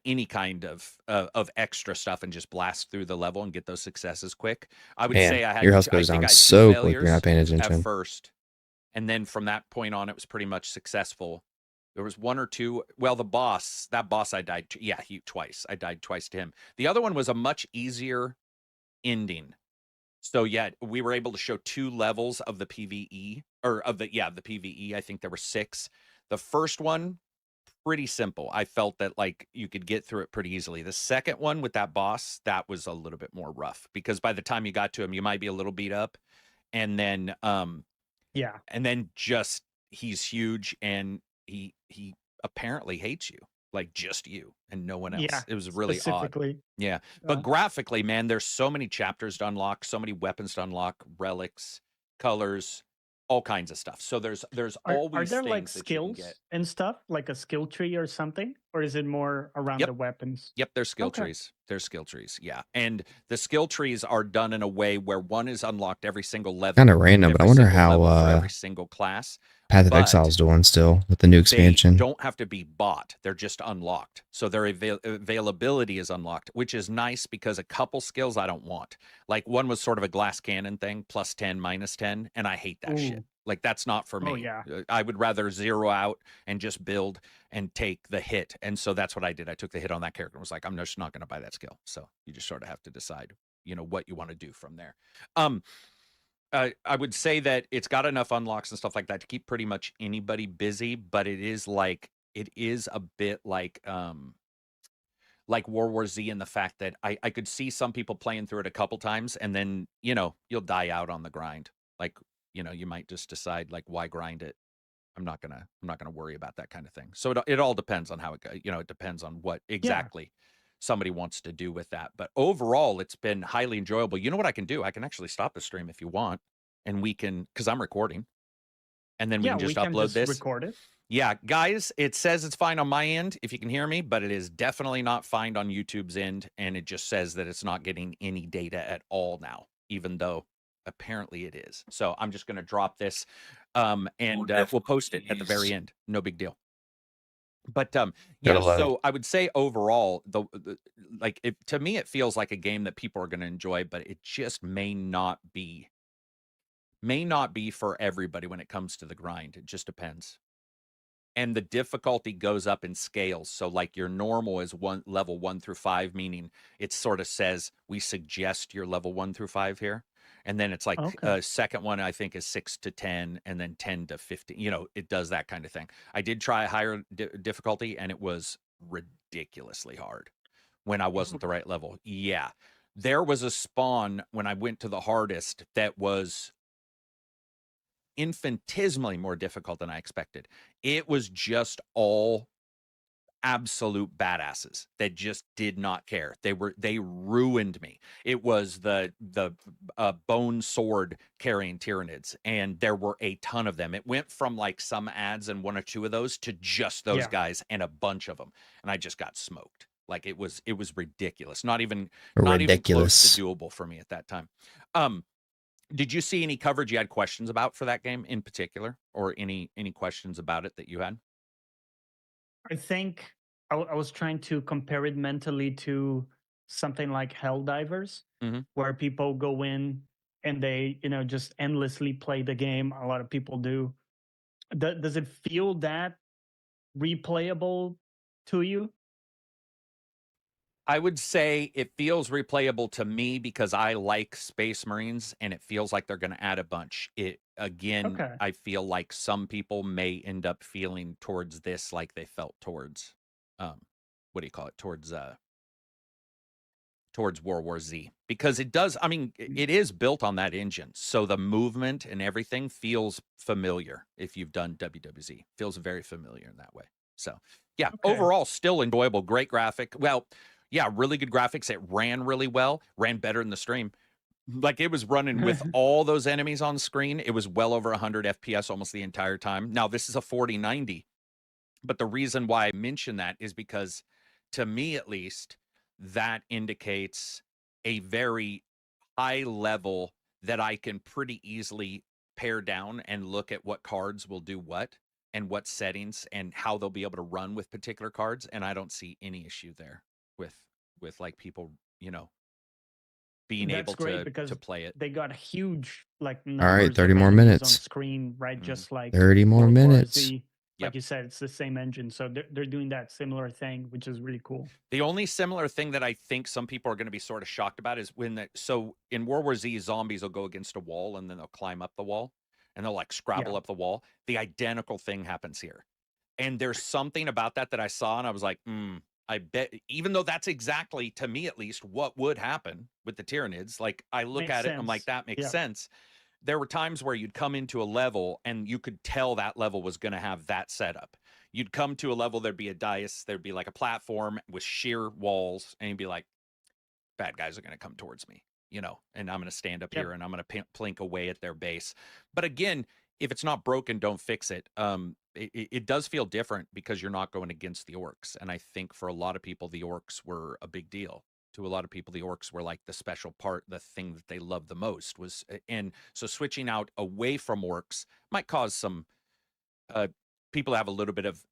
Speaker 2: any kind of extra stuff and just blast through the level and get those successes quick. I would say
Speaker 1: your health goes down so quick. You're not paying attention
Speaker 2: at first, and then from that point on, it was pretty much successful. There was 1 or 2. Well, that boss I died to, twice. I died twice to him. The other one was a much easier ending. So yeah, we were able to show 2 levels of the PvE, or of the PvE. I think there were 6. The first one, pretty simple. I felt that like you could get through it pretty easily. The second one with that boss, that was a little bit more rough, because by the time you got to him, you might be a little beat up, and then just he's huge, and he apparently hates you, like just you and no one else.
Speaker 3: Yeah,
Speaker 2: it was really odd. Yeah, but graphically, man, there's so many chapters to unlock, so many weapons to unlock, relics, colors, all kinds of stuff. So there's always
Speaker 3: are there
Speaker 2: things
Speaker 3: like
Speaker 2: that you can
Speaker 3: skills
Speaker 2: get.
Speaker 3: and stuff, like a skill tree or something, or is it more around the weapons?
Speaker 2: Yep, there's skill trees. There's skill trees, yeah. And the skill trees are done in a way where one is unlocked every single level.
Speaker 1: Kind of random, but I wonder how
Speaker 2: for every single class.
Speaker 1: Path of Exile's doing still with the new expansion.
Speaker 2: They don't have to be bought. They're just unlocked. So their availability is unlocked, which is nice, because a couple skills I don't want. Like one was sort of a glass cannon thing, +10, -10, and I hate that shit. Like, that's not for me.
Speaker 3: Yeah.
Speaker 2: I would rather zero out and just build and take the hit. And so that's what I did. I took the hit on that character and was like, I'm just not going to buy that skill. So you just sort of have to decide, what you want to do from there. I would say that it's got enough unlocks and stuff like that to keep pretty much anybody busy, but it is a bit like World War Z, in the fact that I could see some people playing through it a couple times, and then, you'll die out on the grind. Like, you might just decide, like, why grind it? I'm not gonna worry about that kind of thing. So it all depends on how it goes. It depends on what exactly somebody wants to do with that. But overall, it's been highly enjoyable. You know what I can do? I can actually stop the stream if you want, and we can, because I'm recording, and then we can just upload this.
Speaker 3: Record it.
Speaker 2: Yeah, guys, it says it's fine on my end if you can hear me, but it is definitely not fine on YouTube's end, and it just says that it's not getting any data at all now, even though apparently it is. So I'm just going to drop this, and we'll post it at the very end. No big deal. But so I would say overall, to me, it feels like a game that people are going to enjoy, but it just may not be for everybody when it comes to the grind. It just depends. And the difficulty goes up in scales. So like your normal is level 1 through 5, meaning it sort of says we suggest your level 1 through 5 here. And then it's like second one, I think, is 6 to 10, and then 10 to 15. It does that kind of thing. I did try a higher difficulty, and it was ridiculously hard when I wasn't the right level. Yeah. There was a spawn when I went to the hardest that was infinitesimally more difficult than I expected. It was just all absolute badasses that just did not care. They ruined me. It was the bone sword carrying Tyranids, and there were a ton of them. It went from like some ads and 1 or 2 of those to just those guys and a bunch of them, and I just got smoked. Like, it was ridiculous. Not even close to doable for me at that time. Did you see any coverage you had questions about for that game in particular, or any questions about it that you had?
Speaker 3: I think I was trying to compare it mentally to something like Helldivers, where people go in and they, just endlessly play the game. A lot of people do. Does it feel that replayable to you?
Speaker 2: I would say it feels replayable to me because I like Space Marines and it feels like they're going to add a bunch. It again,
Speaker 3: Okay.
Speaker 2: I feel like some people may end up feeling towards this like they felt towards what do you call it? Towards World War Z, because it does, I mean, it is built on that engine. So the movement and everything feels familiar. If you've done WWZ, feels very familiar in that way. So yeah,
Speaker 3: Okay.
Speaker 2: overall still enjoyable, great graphic. Well, yeah, really good graphics. It ran really well, ran better in the stream. Like it was running with all those enemies on screen. It was well over 100 FPS almost the entire time. Now this is a 4090, but the reason why I mention that is because to me at least, that indicates a very high level that I can pretty easily pare down and look at what cards will do what and what settings and how they'll be able to run with particular cards. And I don't see any issue there with like people, you know, being
Speaker 3: That's
Speaker 2: able
Speaker 3: great
Speaker 2: to
Speaker 3: because
Speaker 2: play it.
Speaker 3: they got huge like
Speaker 1: All right,
Speaker 3: numbers
Speaker 1: 30
Speaker 3: of
Speaker 1: more
Speaker 3: enemies on
Speaker 1: minutes.
Speaker 3: screen, right? Just like
Speaker 1: 30 more
Speaker 3: World War
Speaker 1: minutes.
Speaker 3: Z.
Speaker 2: Yep.
Speaker 3: Like you said, it's the same engine, so they're doing that similar thing, which is really cool.
Speaker 2: The only similar thing that I think some people are going to be sort of shocked about is when so in World War Z, zombies will go against a wall and then they'll climb up the wall and they'll like scrabble
Speaker 3: Yeah.
Speaker 2: up the wall. The identical thing happens here. And there's something about that that I saw and I was like, I bet, even though that's exactly, to me at least, what would happen with the Tyranids, like I look
Speaker 3: Makes
Speaker 2: at it and I'm like,
Speaker 3: sense.
Speaker 2: that makes
Speaker 3: Yeah.
Speaker 2: sense. There were times where you'd come into a level and you could tell that level was going to have that setup. You'd come to a level, there'd be a dais, there'd be like a platform with sheer walls, and you'd be like, bad guys are going to come towards me, you know, and I'm going to stand up
Speaker 3: Yep.
Speaker 2: here and I'm going to plink away at their base. But again, if it's not broken, don't fix it. It does feel different because you're not going against the orcs. And I think for a lot of people, the orcs were a big deal. To a lot of people, the orcs were like the special part, the thing that they loved the most was, and so switching out away from orcs might cause some people to have a little bit of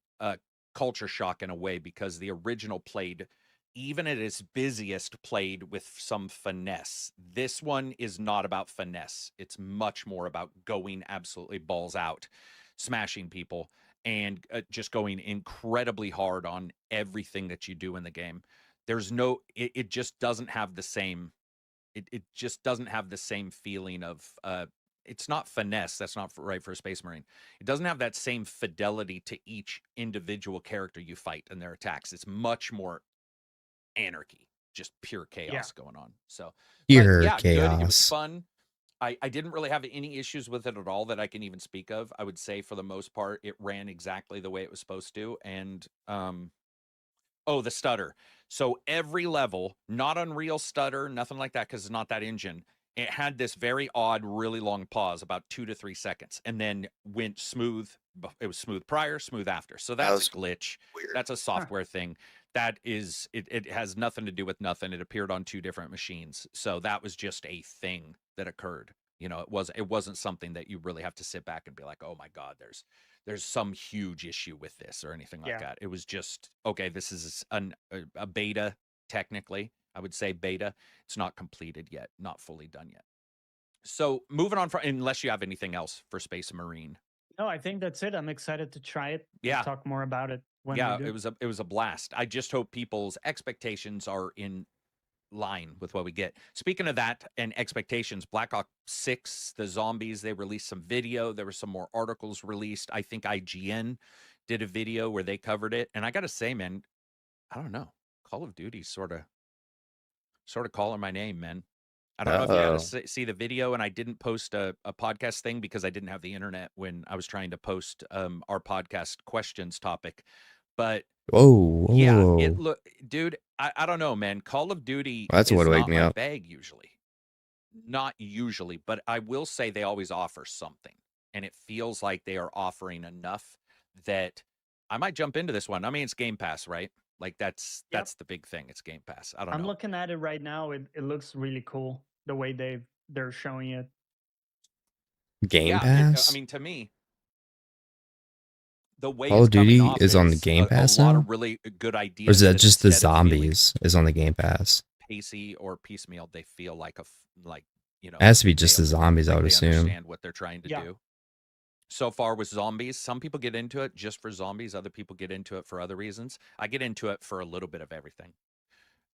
Speaker 2: culture shock in a way because the original played, even at its busiest, played with some finesse. This one is not about finesse. It's much more about going absolutely balls out, smashing people, and just going incredibly hard on everything that you do in the game. There's no, it just doesn't have the same, it just doesn't have the same feeling of, it's not finesse. That's not right for a Space Marine. It doesn't have that same fidelity to each individual character you fight and their attacks. It's much more anarchy, just pure chaos going on. So, but
Speaker 1: Pure
Speaker 2: yeah, good. It was
Speaker 1: chaos.
Speaker 2: fun. I didn't really have any issues with it at all that I can even speak of. I would say for the most part, it ran exactly the way it was supposed to. And oh, the stutter. So every level, not Unreal stutter, nothing like that, because it's not that engine. It had this very odd, really long pause, about 2 to 3 seconds, and then went smooth. It was smooth prior, smooth after. So that's a glitch.
Speaker 1: Weird.
Speaker 2: That's a software thing. That is, it has nothing to do with nothing. It appeared on 2 different machines. So that was just a thing that occurred. You know, it wasn't something that you really have to sit back and be like, oh my God, there's some huge issue with this or anything like that. It was just, okay, this is a beta, technically. I would say beta. It's not completed yet, not fully done yet. So moving on from, unless you have anything else for Space Marine.
Speaker 3: No, I think that's it. I'm excited to try it.
Speaker 2: Yeah.
Speaker 3: We'll talk more about it when
Speaker 2: yeah,
Speaker 3: we do.
Speaker 2: it was a blast. I just hope people's expectations are in line with what we get. Speaking of that and expectations, Black Ops 6, the zombies, they released some video. There were some more articles released. I think IGN did a video where they covered it. And I got to say, man, I don't know. Call of Duty sort of calling my name, man. I don't know if you got to see the video, and I didn't post a podcast thing because I didn't have the internet when I was trying to post our podcast questions topic. But yeah, it look, dude, I don't know, man. Call of Duty
Speaker 1: That's
Speaker 2: is
Speaker 1: what wake
Speaker 2: not
Speaker 1: me
Speaker 2: my
Speaker 1: up.
Speaker 2: bag usually. Not usually, but I will say they always offer something, and it feels like they are offering enough that I might jump into this one. I mean, it's Game Pass, right? Like that's the big thing. It's Game Pass. I don't know.
Speaker 3: I'm looking at it right now. It looks really cool the way they're showing it.
Speaker 1: Game
Speaker 2: I
Speaker 1: Pass?
Speaker 2: mean, to me, the way
Speaker 1: Call
Speaker 2: it's
Speaker 1: of
Speaker 2: coming
Speaker 1: Duty
Speaker 2: off
Speaker 1: is on the
Speaker 2: is
Speaker 1: Game
Speaker 2: a
Speaker 1: Pass
Speaker 2: lot
Speaker 1: now?
Speaker 2: of really good
Speaker 1: Or is
Speaker 2: ideas.
Speaker 1: that just the
Speaker 2: instead of feeling
Speaker 1: zombies is on the Game Pass?
Speaker 2: pacey or piecemeal, they feel like you know,
Speaker 1: It has to be
Speaker 2: they
Speaker 1: just the zombies, I
Speaker 2: like
Speaker 1: would
Speaker 2: they
Speaker 1: assume.
Speaker 2: understand what they're trying to do. So far with zombies, some people get into it just for zombies. Other people get into it for other reasons. I get into it for a little bit of everything.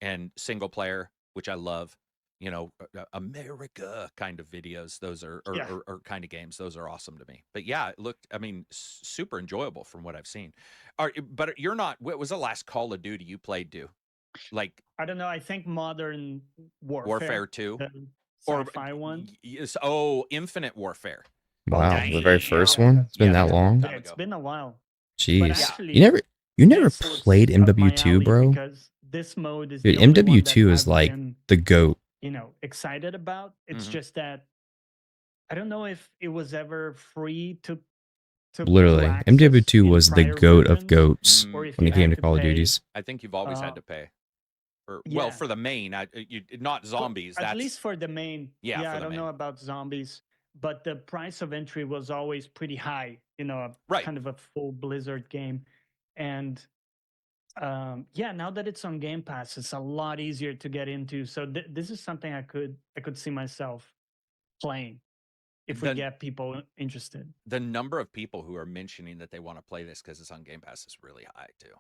Speaker 2: and single player, which I love. You know, America kind of videos. Those are or kind of games. Those are awesome to me. But yeah, it looked. I mean, super enjoyable from what I've seen. But you're not. What was the last Call of Duty you played? Like
Speaker 3: I don't know. I think Modern
Speaker 2: Warfare
Speaker 3: Warfare,
Speaker 2: 2
Speaker 3: the
Speaker 2: or
Speaker 3: sci-fi one.
Speaker 2: yes, Infinite Warfare.
Speaker 1: Wow, the very first
Speaker 3: Yeah,
Speaker 1: one. It's been that
Speaker 2: that's a
Speaker 1: long.
Speaker 2: time
Speaker 3: it's
Speaker 2: ago.
Speaker 3: been a while. But
Speaker 1: Jeez,
Speaker 3: actually,
Speaker 1: you never
Speaker 3: this looks
Speaker 1: played
Speaker 3: up my
Speaker 1: MW2,
Speaker 3: alley
Speaker 1: bro.
Speaker 3: because this mode is
Speaker 1: Dude,
Speaker 3: the only one that
Speaker 1: MW2 is
Speaker 3: I've
Speaker 1: like
Speaker 3: been,
Speaker 1: the goat.
Speaker 3: excited about. It's
Speaker 2: Mhm.
Speaker 3: just that I don't know if it was ever free to
Speaker 1: Literally,
Speaker 3: access
Speaker 1: MW2
Speaker 3: in
Speaker 1: was the
Speaker 3: prior
Speaker 1: goat of
Speaker 3: versions,
Speaker 1: goats
Speaker 3: or if
Speaker 1: when
Speaker 3: you
Speaker 1: it came
Speaker 3: had
Speaker 1: to
Speaker 3: to
Speaker 1: Call of
Speaker 3: pay.
Speaker 1: Duties.
Speaker 2: I think you've always had to pay. Well,
Speaker 3: Yeah.
Speaker 2: for the main, not zombies.
Speaker 3: At
Speaker 2: That's
Speaker 3: least for the main.
Speaker 2: Yeah, for
Speaker 3: I
Speaker 2: the
Speaker 3: don't
Speaker 2: main.
Speaker 3: know about zombies, but the price of entry was always pretty high.
Speaker 2: Right.
Speaker 3: Kind of a full Blizzard game, and now that it's on Game Pass, it's a lot easier to get into. So this is something I could see myself playing if we get people interested.
Speaker 2: The number of people who are mentioning that they want to play this because it's on Game Pass is really high too.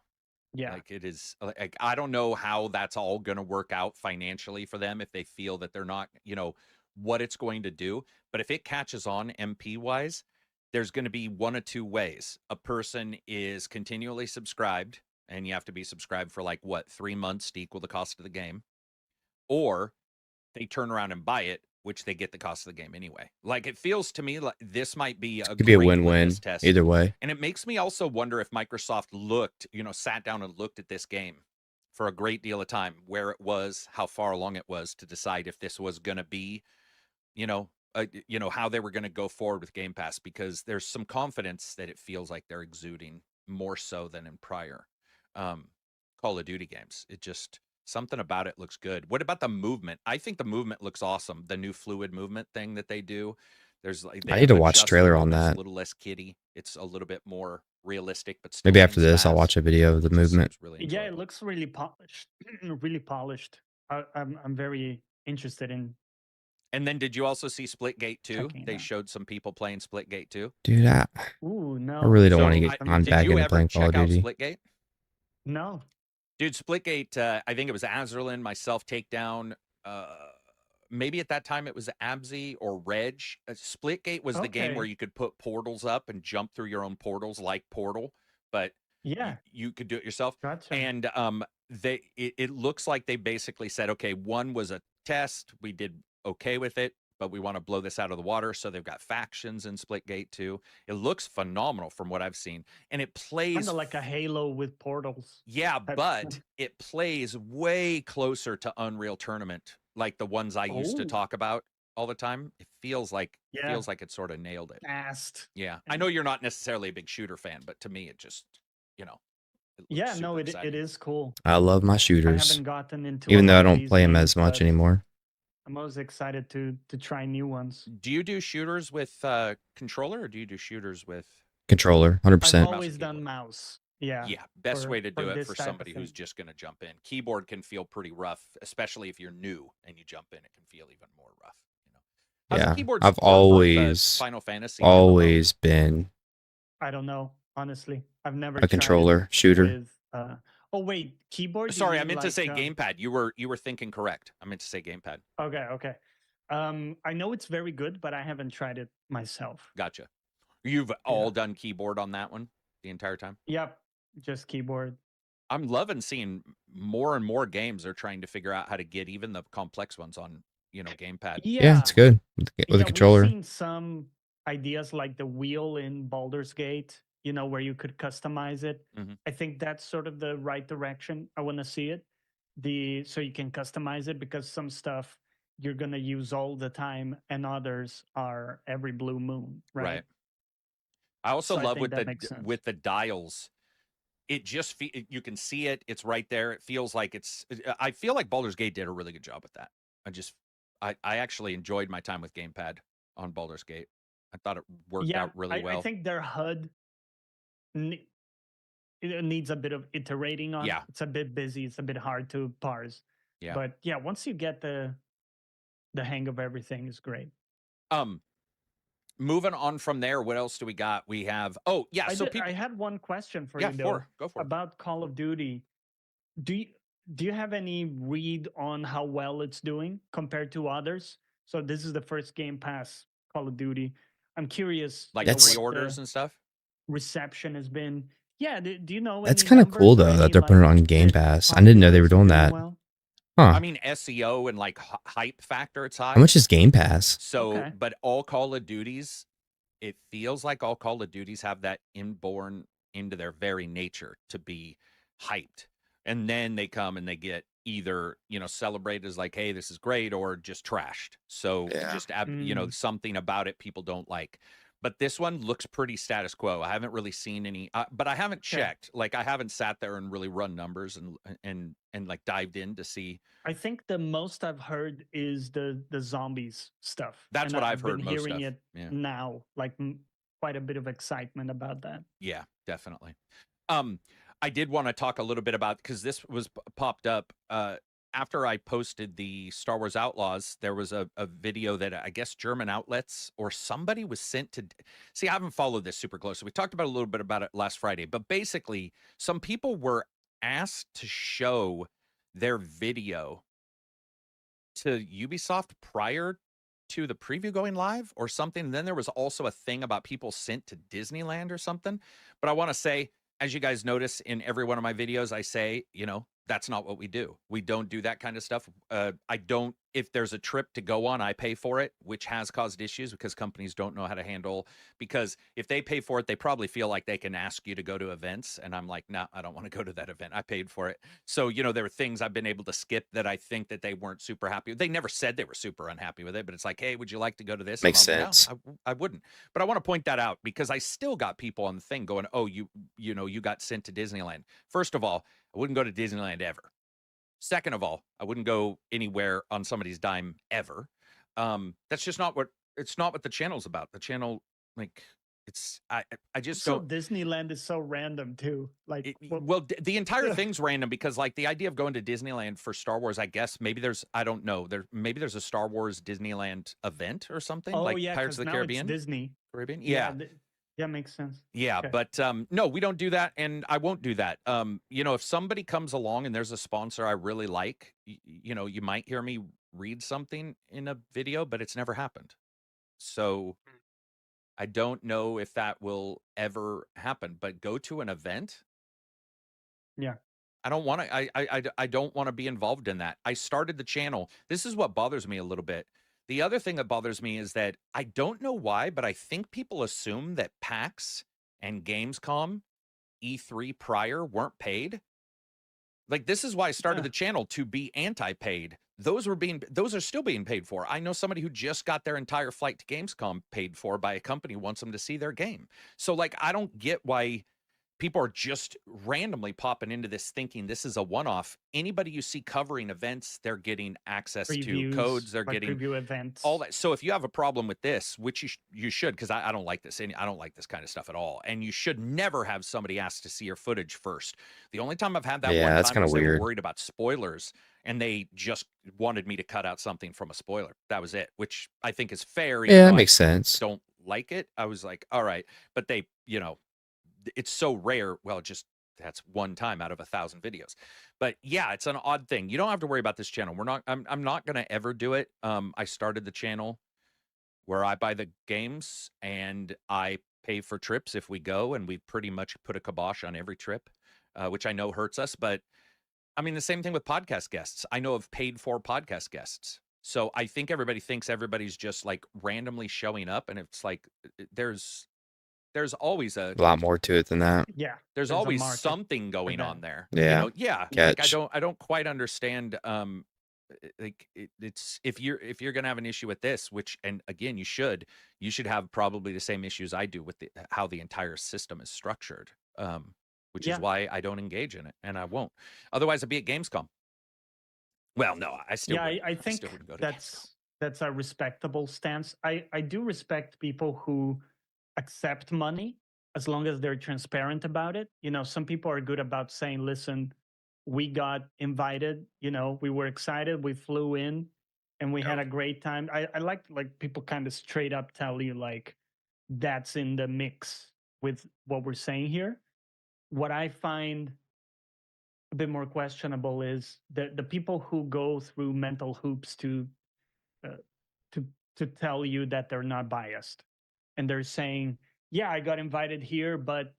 Speaker 3: Yeah.
Speaker 2: Like it is. Like I don't know how that's all going to work out financially for them if they feel that they're not, what it's going to do. But if it catches on MP wise, there's going to be one of two ways. A person is continually subscribed, and you have to be subscribed for 3 months to equal the cost of the game, or they turn around and buy it, which they get the cost of the game anyway. Like it feels to me like this might be a
Speaker 1: Could be a
Speaker 2: great
Speaker 1: win-win
Speaker 2: litmus test.
Speaker 1: either way.
Speaker 2: And it makes me also wonder if Microsoft sat down and looked at this game for a great deal of time, where it was, how far along it was, to decide if this was going to be, how they were going to go forward with Game Pass, because there's some confidence that it feels like they're exuding more so than in prior Call of Duty games. It just, something about it looks good. What about the movement? I think the movement looks awesome. The new fluid movement thing that they do. There's
Speaker 1: I need to watch trailer on that.
Speaker 2: A little less kiddie. It's a little bit more realistic, but still
Speaker 1: Maybe after
Speaker 2: moves
Speaker 1: this, I'll
Speaker 2: fast.
Speaker 1: watch a video of the movement.
Speaker 2: Really
Speaker 3: Yeah, it looks really polished. Really polished. I'm very interested in.
Speaker 2: And then did you also see Splitgate 2? They showed some people playing Splitgate 2.
Speaker 1: Dude,
Speaker 3: Ooh, no.
Speaker 1: I really don't want to get on back
Speaker 2: into
Speaker 1: into playing Call of Duty.
Speaker 2: Splitgate?
Speaker 3: No.
Speaker 2: Dude, Splitgate, I think it was Azerlin, myself, Takedown. Maybe at that time it was Abzy or Reg. Splitgate was the game where you could put portals up and jump through your own portals like Portal, but you could do it yourself.
Speaker 3: Gotcha.
Speaker 2: And it looks like they basically said, okay, one was a test. We did okay with it, but we want to blow this out of the water. So they've got factions in Splitgate 2. It looks phenomenal from what I've seen. And it plays
Speaker 3: kind of like a Halo with portals.
Speaker 2: Yeah, but it plays way closer to Unreal Tournament, like the ones I used to talk about all the time. It feels like it sort of nailed it.
Speaker 3: Fast.
Speaker 2: Yeah. I know you're not necessarily a big shooter fan, but to me it just,
Speaker 3: it is cool.
Speaker 1: I love my shooters.
Speaker 3: I haven't gotten into
Speaker 1: even though I don't play them as much anymore.
Speaker 3: I'm always excited to try new ones.
Speaker 2: Do you do shooters with controller, or do you do shooters with
Speaker 1: controller? 100%.
Speaker 3: I've always done mouse. Yeah.
Speaker 2: Yeah. Best way to do it for somebody who's just going to jump in. Keyboard can feel pretty rough, especially if you're new and you jump in. It can feel even more rough.
Speaker 1: Yeah. I've always
Speaker 2: Final Fantasy
Speaker 1: always been.
Speaker 3: I don't know. Honestly, I've never
Speaker 1: a controller shooter.
Speaker 3: With, oh wait, keyboard.
Speaker 2: Sorry, I meant to say gamepad. You were thinking correct. I meant to say gamepad.
Speaker 3: Okay. I know it's very good, but I haven't tried it myself.
Speaker 2: Gotcha. You've all done keyboard on that one the entire time?
Speaker 3: Yep, just keyboard.
Speaker 2: I'm loving seeing more and more games are trying to figure out how to get even the complex ones on, gamepad.
Speaker 1: Yeah, it's good with a controller.
Speaker 3: We've seen some ideas like the wheel in Baldur's Gate, where you could customize it.
Speaker 2: Mm-hmm.
Speaker 3: I think that's sort of the right direction. I want to see it. So you can customize it, because some stuff you're going to use all the time and others are every blue moon, right?
Speaker 2: I also love with the dials. It just you can see it. It's right there. It feels like I feel like Baldur's Gate did a really good job with that. I actually enjoyed my time with gamepad on Baldur's Gate. I thought it worked out really well.
Speaker 3: I think their HUD it needs a bit of iterating on.
Speaker 2: Yeah.
Speaker 3: It's a bit busy. It's a bit hard to parse.
Speaker 2: Yeah.
Speaker 3: But once you get the hang of everything, is great.
Speaker 2: Moving on from there, what else do we got? We have
Speaker 3: I had one question for you though.
Speaker 2: Go for it.
Speaker 3: About Call of Duty. do you have any read on how well it's doing compared to others? So this is the first Game Pass Call of Duty. I'm curious,
Speaker 2: Like
Speaker 3: what
Speaker 2: pre-orders
Speaker 3: the
Speaker 2: and stuff.
Speaker 3: reception has been. Yeah, do you know
Speaker 1: That's
Speaker 3: any
Speaker 1: kind of cool
Speaker 3: numbers or
Speaker 1: though that
Speaker 3: any
Speaker 1: they're putting it
Speaker 3: like
Speaker 1: on Game
Speaker 3: if
Speaker 1: Pass. I didn't know they
Speaker 3: popular,
Speaker 1: were
Speaker 3: is it
Speaker 1: doing
Speaker 3: doing
Speaker 1: that.
Speaker 3: well?
Speaker 1: Huh?
Speaker 2: I mean, SEO and like hype factor, it's
Speaker 1: How
Speaker 2: high.
Speaker 1: much is Game Pass?
Speaker 2: So,
Speaker 3: Okay.
Speaker 2: but all Call of Duties, it feels like all Call of Duties have that inborn into their very nature to be hyped. And then they come and they get either, celebrated as like, hey, this is great, or just trashed. So
Speaker 1: Yeah.
Speaker 2: just,
Speaker 3: Mm.
Speaker 2: something about it people don't like. But this one looks pretty status quo. I haven't really seen any, but I haven't
Speaker 3: Okay.
Speaker 2: checked. Like I haven't sat there and really run numbers and like dived in to see.
Speaker 3: I think the most I've heard is the zombies stuff,
Speaker 2: That's
Speaker 3: and
Speaker 2: what I've
Speaker 3: I've been
Speaker 2: heard most
Speaker 3: hearing
Speaker 2: of.
Speaker 3: it
Speaker 2: Yeah.
Speaker 3: now, like quite a bit of excitement about that.
Speaker 2: Yeah, definitely. Um, I did want to talk a little bit about because this was popped up after I posted the Star Wars Outlaws. There was a video that I guess German outlets or somebody was sent to. See, I haven't followed this super closely. We talked about a little bit about it last Friday, but basically, some people were asked to show their video to Ubisoft prior to the preview going live or something. And then there was also a thing about people sent to Disneyland or something. But I want to say, as you guys notice in every one of my videos, I say, that's not what we do. We don't do that kind of stuff. I don't, if there's a trip to go on, I pay for it, which has caused issues because companies don't know how to handle, because if they pay for it, they probably feel like they can ask you to go to events. And I'm like, no, I don't want to go to that event. I paid for it. So, there were things I've been able to skip that I think that they weren't super happy with. They never said they were super unhappy with it, but it's like, hey, would you like to go to this?
Speaker 1: Makes
Speaker 2: I'm like,
Speaker 1: sense.
Speaker 2: no, I wouldn't. But I want to point that out because I still got people on the thing going, oh, you got sent to Disneyland. First of all, I wouldn't go to Disneyland ever. Second of all, I wouldn't go anywhere on somebody's dime ever. That's just not what it's not what the channel's about. The channel, like, it's I just
Speaker 3: So
Speaker 2: don't.
Speaker 3: Disneyland is so random too. Like,
Speaker 2: Well, the entire thing's random because, like, the idea of going to Disneyland for Star Wars, I guess maybe there's, I don't know, maybe there's a Star Wars Disneyland event or something,
Speaker 3: oh
Speaker 2: like
Speaker 3: yeah,
Speaker 2: Pirates
Speaker 3: because
Speaker 2: of the
Speaker 3: now it's
Speaker 2: Caribbean.
Speaker 3: Disney.
Speaker 2: Caribbean,
Speaker 3: Yeah,
Speaker 2: yeah,
Speaker 3: yeah, makes sense.
Speaker 2: yeah,
Speaker 3: Okay.
Speaker 2: but no, we don't do that, and I won't do that. If somebody comes along and there's a sponsor I really like, you might hear me read something in a video, but it's never happened. So I don't know if that will ever happen. But go to an event.
Speaker 3: Yeah.
Speaker 2: I don't want to. I don't want to be involved in that. I started the channel. This is what bothers me a little bit. The other thing that bothers me is that I don't know why, but I think people assume that PAX and Gamescom E3 prior weren't paid. Like, this is why I started the channel, to be anti-paid. Those are still being paid for. I know somebody who just got their entire flight to Gamescom paid for by a company who wants them to see their game. So, like, I don't get why people are just randomly popping into this thinking this is a one-off. Anybody you see covering events, they're getting access to codes, they're
Speaker 3: like
Speaker 2: getting
Speaker 3: preview events,
Speaker 2: all that. So if you have a problem with this, which you should, because I don't like this, I don't like this kind of stuff at all. And you should never have somebody ask to see your footage first. The only time I've had that
Speaker 1: Yeah,
Speaker 2: one
Speaker 1: that's
Speaker 2: time
Speaker 1: kind of
Speaker 2: was they were
Speaker 1: weird.
Speaker 2: worried about spoilers and they just wanted me to cut out something from a spoiler. That was it, which I think is fair.
Speaker 1: Yeah, that
Speaker 2: I
Speaker 1: makes sense.
Speaker 2: don't like it. I was like, all right, but they, it's so rare. Well, just that's one time out of 1,000 videos. But yeah, it's an odd thing. You don't have to worry about this channel. I'm not gonna ever do it. I started the channel where I buy the games and I pay for trips if we go, and we pretty much put a kibosh on every trip, which I know hurts us. But I mean, the same thing with podcast guests. I know of paid for podcast guests. So I think everybody thinks everybody's just like randomly showing up, and it's like there's always
Speaker 1: A lot more to it than that.
Speaker 3: yeah,
Speaker 2: there's
Speaker 3: a
Speaker 2: always
Speaker 3: market
Speaker 2: something
Speaker 3: for
Speaker 2: going
Speaker 3: that.
Speaker 2: on there.
Speaker 1: Yeah.
Speaker 2: Yeah. Like
Speaker 1: Catch.
Speaker 2: I don't quite understand. Like it's if you're gonna have an issue with this, which, and again, you should have probably the same issues I do with how the entire system is structured. Which is why I don't engage in it, and I won't. Otherwise, I'd be at Gamescom. Well, no, I still
Speaker 3: Yeah,
Speaker 2: wouldn't.
Speaker 3: I think
Speaker 2: still wouldn't go to Gamescom.
Speaker 3: that's a respectable stance. I do respect people who accept money as long as they're transparent about it. Some people are good about saying, listen, we got invited, we were excited, we flew in and we had a great time. I like people kind of straight up tell you like that's in the mix with what we're saying here. What I find a bit more questionable is the people who go through mental hoops uh, to to tell you that they're not biased, and they're saying, yeah, I got invited here, but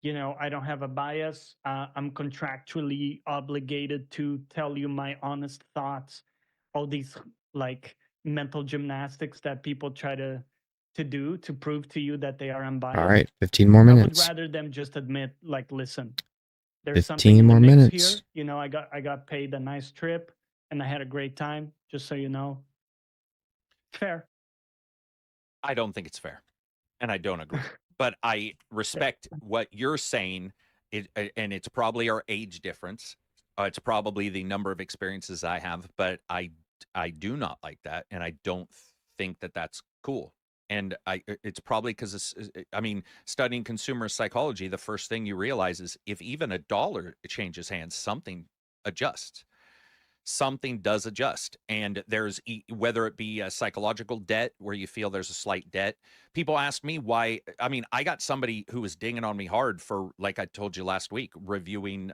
Speaker 3: I don't have a bias. I'm contractually obligated to tell you my honest thoughts. All these like mental gymnastics that people try to do to prove to you that they are
Speaker 1: All
Speaker 3: unbiased.
Speaker 1: right, 15 more
Speaker 3: I would
Speaker 1: minutes.
Speaker 3: rather them just admit, like, listen, there's something
Speaker 1: 15
Speaker 3: in the
Speaker 1: more
Speaker 3: mix
Speaker 1: minutes.
Speaker 3: here. I got paid a nice trip and I had a great time, just so you know. Fair.
Speaker 2: I don't think it's fair, and I don't agree. But I respect what you're saying, and it's probably our age difference. It's probably the number of experiences I have, but I do not like that, and I don't think that that's cool. And it's probably because I mean, studying consumer psychology, the first thing you realize is if even a dollar changes hands, something adjusts. Something does adjust, and there's whether it be a psychological debt where you feel there's a slight debt. People ask me why. I mean, I got somebody who was dinging on me hard for, like I told you last week, reviewing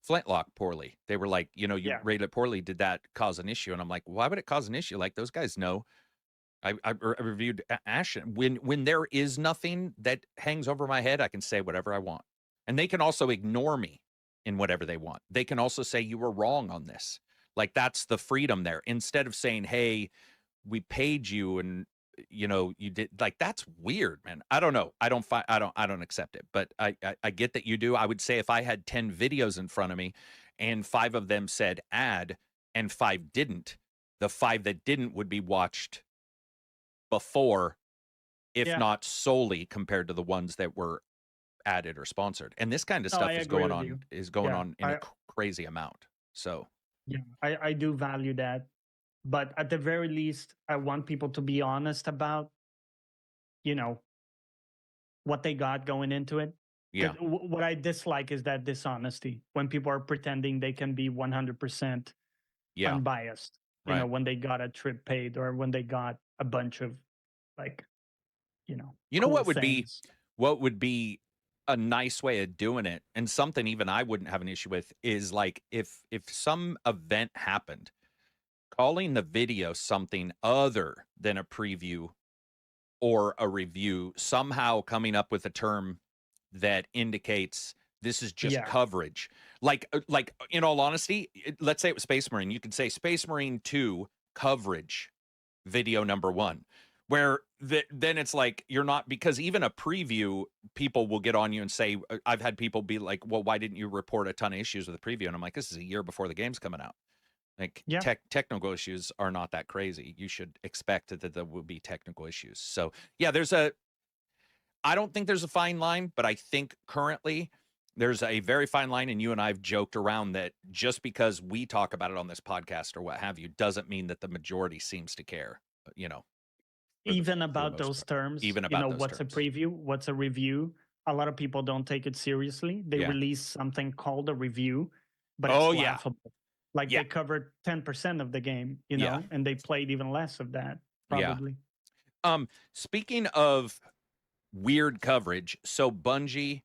Speaker 2: Flintlock poorly. They were like, you
Speaker 3: Yeah.
Speaker 2: rated it poorly, did that cause an issue? And I'm like, why would it cause an issue? Like, those guys know. I reviewed Ashen. When there is nothing that hangs over my head, I can say whatever I want, and they can also ignore me in whatever they want. They can also say you were wrong on this. Like, that's the freedom there. Instead of saying, "Hey, we paid you and you did," like, that's weird, man. I don't know. I don't accept it. But I get that you do. I would say if I had 10 videos in front of me and 5 of them said ad and 5 didn't, the 5 that didn't would be watched before, if
Speaker 3: Yeah.
Speaker 2: not solely compared to the ones that were added or sponsored. And this kind of
Speaker 3: No, I
Speaker 2: stuff is
Speaker 3: agree
Speaker 2: going
Speaker 3: with you. Yeah.
Speaker 2: on in a crazy amount. So,
Speaker 3: Yeah, I do value that. But at the very least, I want people to be honest about, you know, what they got going into it.
Speaker 2: yeah.
Speaker 3: Because what I dislike is that dishonesty when people are pretending they can be 100%
Speaker 2: Yeah.
Speaker 3: unbiased,
Speaker 2: Right.
Speaker 3: when they got a trip paid or when they got a bunch of like,
Speaker 2: You know
Speaker 3: cool
Speaker 2: what
Speaker 3: things.
Speaker 2: would be a nice way of doing it, and something even I wouldn't have an issue with, is like if some event happened, calling the video something other than a preview or a review, somehow coming up with a term that indicates this is just
Speaker 3: Yeah.
Speaker 2: coverage. Like in all honesty, let's say it was Space Marine. You could say Space Marine 2 coverage video number 1, where then it's like you're not, because even a preview, people will get on you and say, I've had people be like, well, why didn't you report a ton of issues with the preview? And I'm like, this is a year before the game's coming out. Like,
Speaker 3: Yeah.
Speaker 2: technical issues are not that crazy. You should expect that there will be technical issues. So yeah, I don't think there's a fine line, but I think currently there's a very fine line, and you and I have joked around that just because we talk about it on this podcast or what have you doesn't mean that the majority seems to care,
Speaker 3: Even
Speaker 2: for the
Speaker 3: about
Speaker 2: most
Speaker 3: those
Speaker 2: part.
Speaker 3: terms,
Speaker 2: Even about those
Speaker 3: what's a
Speaker 2: terms.
Speaker 3: preview, what's a review. A lot of people don't take it seriously. They
Speaker 2: Yeah.
Speaker 3: release something called a review, but it's
Speaker 2: Oh yeah.
Speaker 3: laughable. Like,
Speaker 2: Yeah.
Speaker 3: they covered 10% of the game,
Speaker 2: Yeah.
Speaker 3: and they played even less of that,
Speaker 2: Yeah.
Speaker 3: probably.
Speaker 2: Speaking of weird coverage, so Bungie,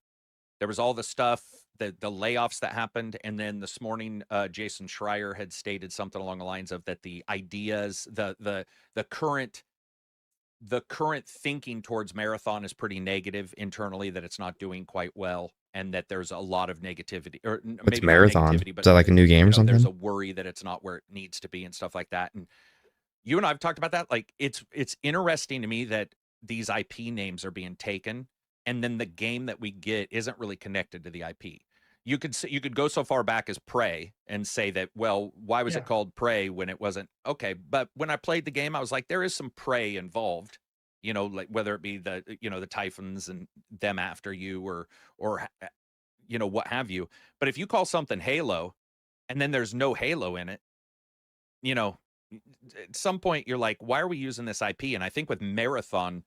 Speaker 2: there was all the stuff, the layoffs that happened, and then this morning, Jason Schreier had stated something along the lines of that the ideas, the current thinking towards Marathon is pretty negative internally, that it's not doing quite well, and that there's a lot of negativity, or
Speaker 1: What's
Speaker 2: maybe not
Speaker 1: Marathon?
Speaker 2: negativity,
Speaker 1: Is
Speaker 2: but
Speaker 1: that like a new game or
Speaker 2: there's
Speaker 1: something?
Speaker 2: a worry that it's not where it needs to be and stuff like that. And you and I've talked about that. Like, it's interesting to me that these IP names are being taken, and then the game that we get isn't really connected to the IP. You could go so far back as Prey and say that, well, why was it
Speaker 3: Yeah.
Speaker 2: called Prey when it wasn't? Okay, but when I played the game, I was like, there is some prey involved. Like whether it be the Typhons and them after you, or what have you. But if you call something Halo and then there's no Halo in it, you know, at some point you're like, why are we using this IP? And I think with Marathon,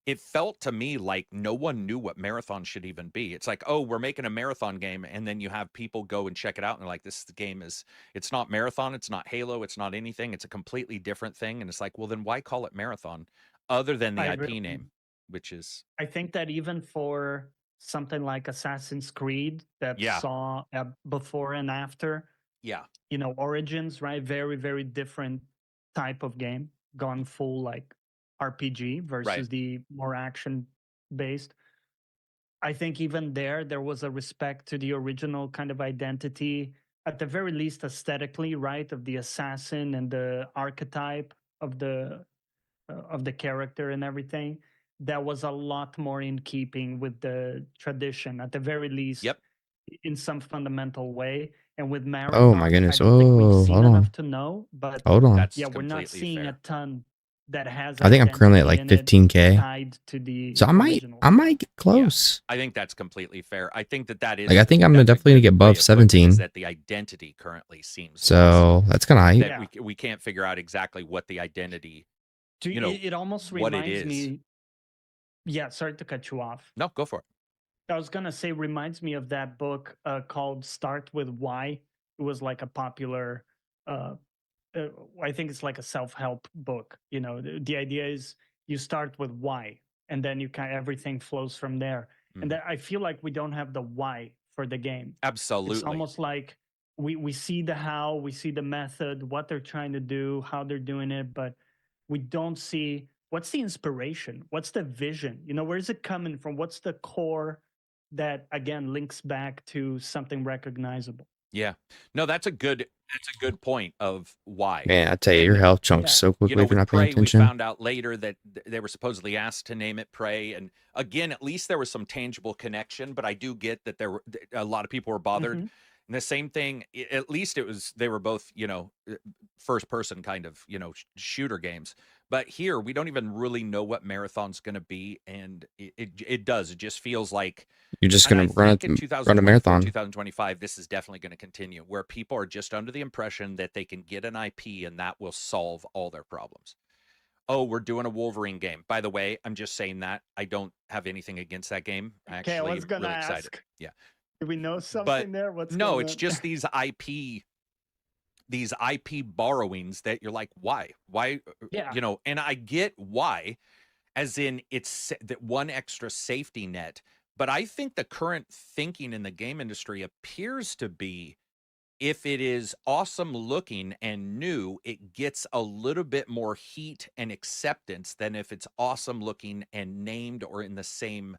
Speaker 2: it felt to me like no one knew what Marathon should even be. It's like, oh, we're making a Marathon game, and then you have people go and check it out, and they're like, this game it's not Marathon, it's not Halo, it's not anything, it's a completely different thing. And it's like, well, then why call it Marathon other than the
Speaker 3: I agree
Speaker 2: IP
Speaker 3: with you.
Speaker 2: name, which is
Speaker 3: I think that even for something like Assassin's Creed that
Speaker 2: Yeah.
Speaker 3: saw a before and after,
Speaker 2: Yeah.
Speaker 3: you know, Origins, right? Very, very different type of game, gone full like RPG versus the more action based. I think even there was a respect to the original kind of identity, at the very least aesthetically, right, of the assassin and the archetype of the character and everything. That was a lot more in keeping with the tradition, at the very least,
Speaker 2: Yep.
Speaker 3: in some fundamental way. And with
Speaker 1: Oh my
Speaker 3: Marathon, I
Speaker 1: goodness.
Speaker 3: don't think we've
Speaker 1: Oh,
Speaker 3: seen
Speaker 1: hold on.
Speaker 3: enough to know. But
Speaker 1: Hold on.
Speaker 2: That's
Speaker 3: yeah, we're not
Speaker 2: completely
Speaker 3: seeing a
Speaker 2: fair.
Speaker 3: ton that has
Speaker 1: I think I'm currently at
Speaker 3: identity
Speaker 1: like
Speaker 3: in it
Speaker 1: 15K.
Speaker 3: tied to the
Speaker 1: So I
Speaker 3: original.
Speaker 1: might get
Speaker 2: Yeah.
Speaker 1: close.
Speaker 2: I think that's completely fair. I think that is
Speaker 1: Like I think I'm
Speaker 2: that's a
Speaker 1: definitely gonna
Speaker 2: good
Speaker 1: get
Speaker 2: way
Speaker 1: above
Speaker 2: of putting it, is
Speaker 1: 17.
Speaker 2: that the identity currently seems lost.
Speaker 1: So that's kind of hype.
Speaker 2: That we can't figure out exactly what the identity, you know,
Speaker 3: It almost
Speaker 2: what it
Speaker 3: reminds
Speaker 2: is.
Speaker 3: me. Yeah, sorry to cut you off.
Speaker 2: No, go for it.
Speaker 3: I was gonna say, reminds me of that book called "Start with Why." It was like a popular, uh, I think it's like a self-help book. You know, the idea is you start with why, and then you kind of everything flows from there. And
Speaker 2: Mhm.
Speaker 3: that, I feel like we don't have the why for the game. It's
Speaker 2: Absolutely.
Speaker 3: almost like we see the how, we see the method, what they're trying to do, how they're doing it, but we don't see what's the inspiration, what's the vision. You know, where is it coming from? What's the core that again links back to something recognizable?
Speaker 2: Yeah. No, that's a good point of why.
Speaker 1: Man, I tell you, your
Speaker 2: And
Speaker 1: health chunks
Speaker 3: Yeah.
Speaker 1: so
Speaker 2: you
Speaker 1: quickly
Speaker 2: know,
Speaker 1: if you're
Speaker 2: with
Speaker 1: not paying
Speaker 2: Prey, we
Speaker 1: attention.
Speaker 2: found out later that they were supposedly asked to name it Prey, and again, at least there was some tangible connection. But I do get that there were a lot of people were bothered.
Speaker 3: Mhm.
Speaker 2: And the same thing, at least it was, they were both, you know, first person kind of, you know, shooter games. But here we don't even really know what Marathon's going to be, and it does. It just feels like,
Speaker 1: You're just
Speaker 2: and I
Speaker 1: gonna run
Speaker 2: think in
Speaker 1: a
Speaker 2: 2024,
Speaker 1: marathon.
Speaker 2: 2025, this is definitely going to continue, where people are just under the impression that they can get an IP and that will solve all their problems. Oh, we're doing a Wolverine game. By the way, I'm just saying that. I don't have anything against that game. I
Speaker 3: Okay, I
Speaker 2: actually
Speaker 3: was
Speaker 2: am
Speaker 3: gonna
Speaker 2: really excited.
Speaker 3: ask.
Speaker 2: Yeah.
Speaker 3: Do we know
Speaker 2: But
Speaker 3: something there? What's
Speaker 2: no,
Speaker 3: going
Speaker 2: it's
Speaker 3: on?
Speaker 2: just these IP borrowings that you're like, why? Why,
Speaker 3: Yeah.
Speaker 2: you know, and I get why, as in it's that one extra safety net. But I think the current thinking in the game industry appears to be, if it is awesome looking and new, it gets a little bit more heat and acceptance than if it's awesome looking and named or in the same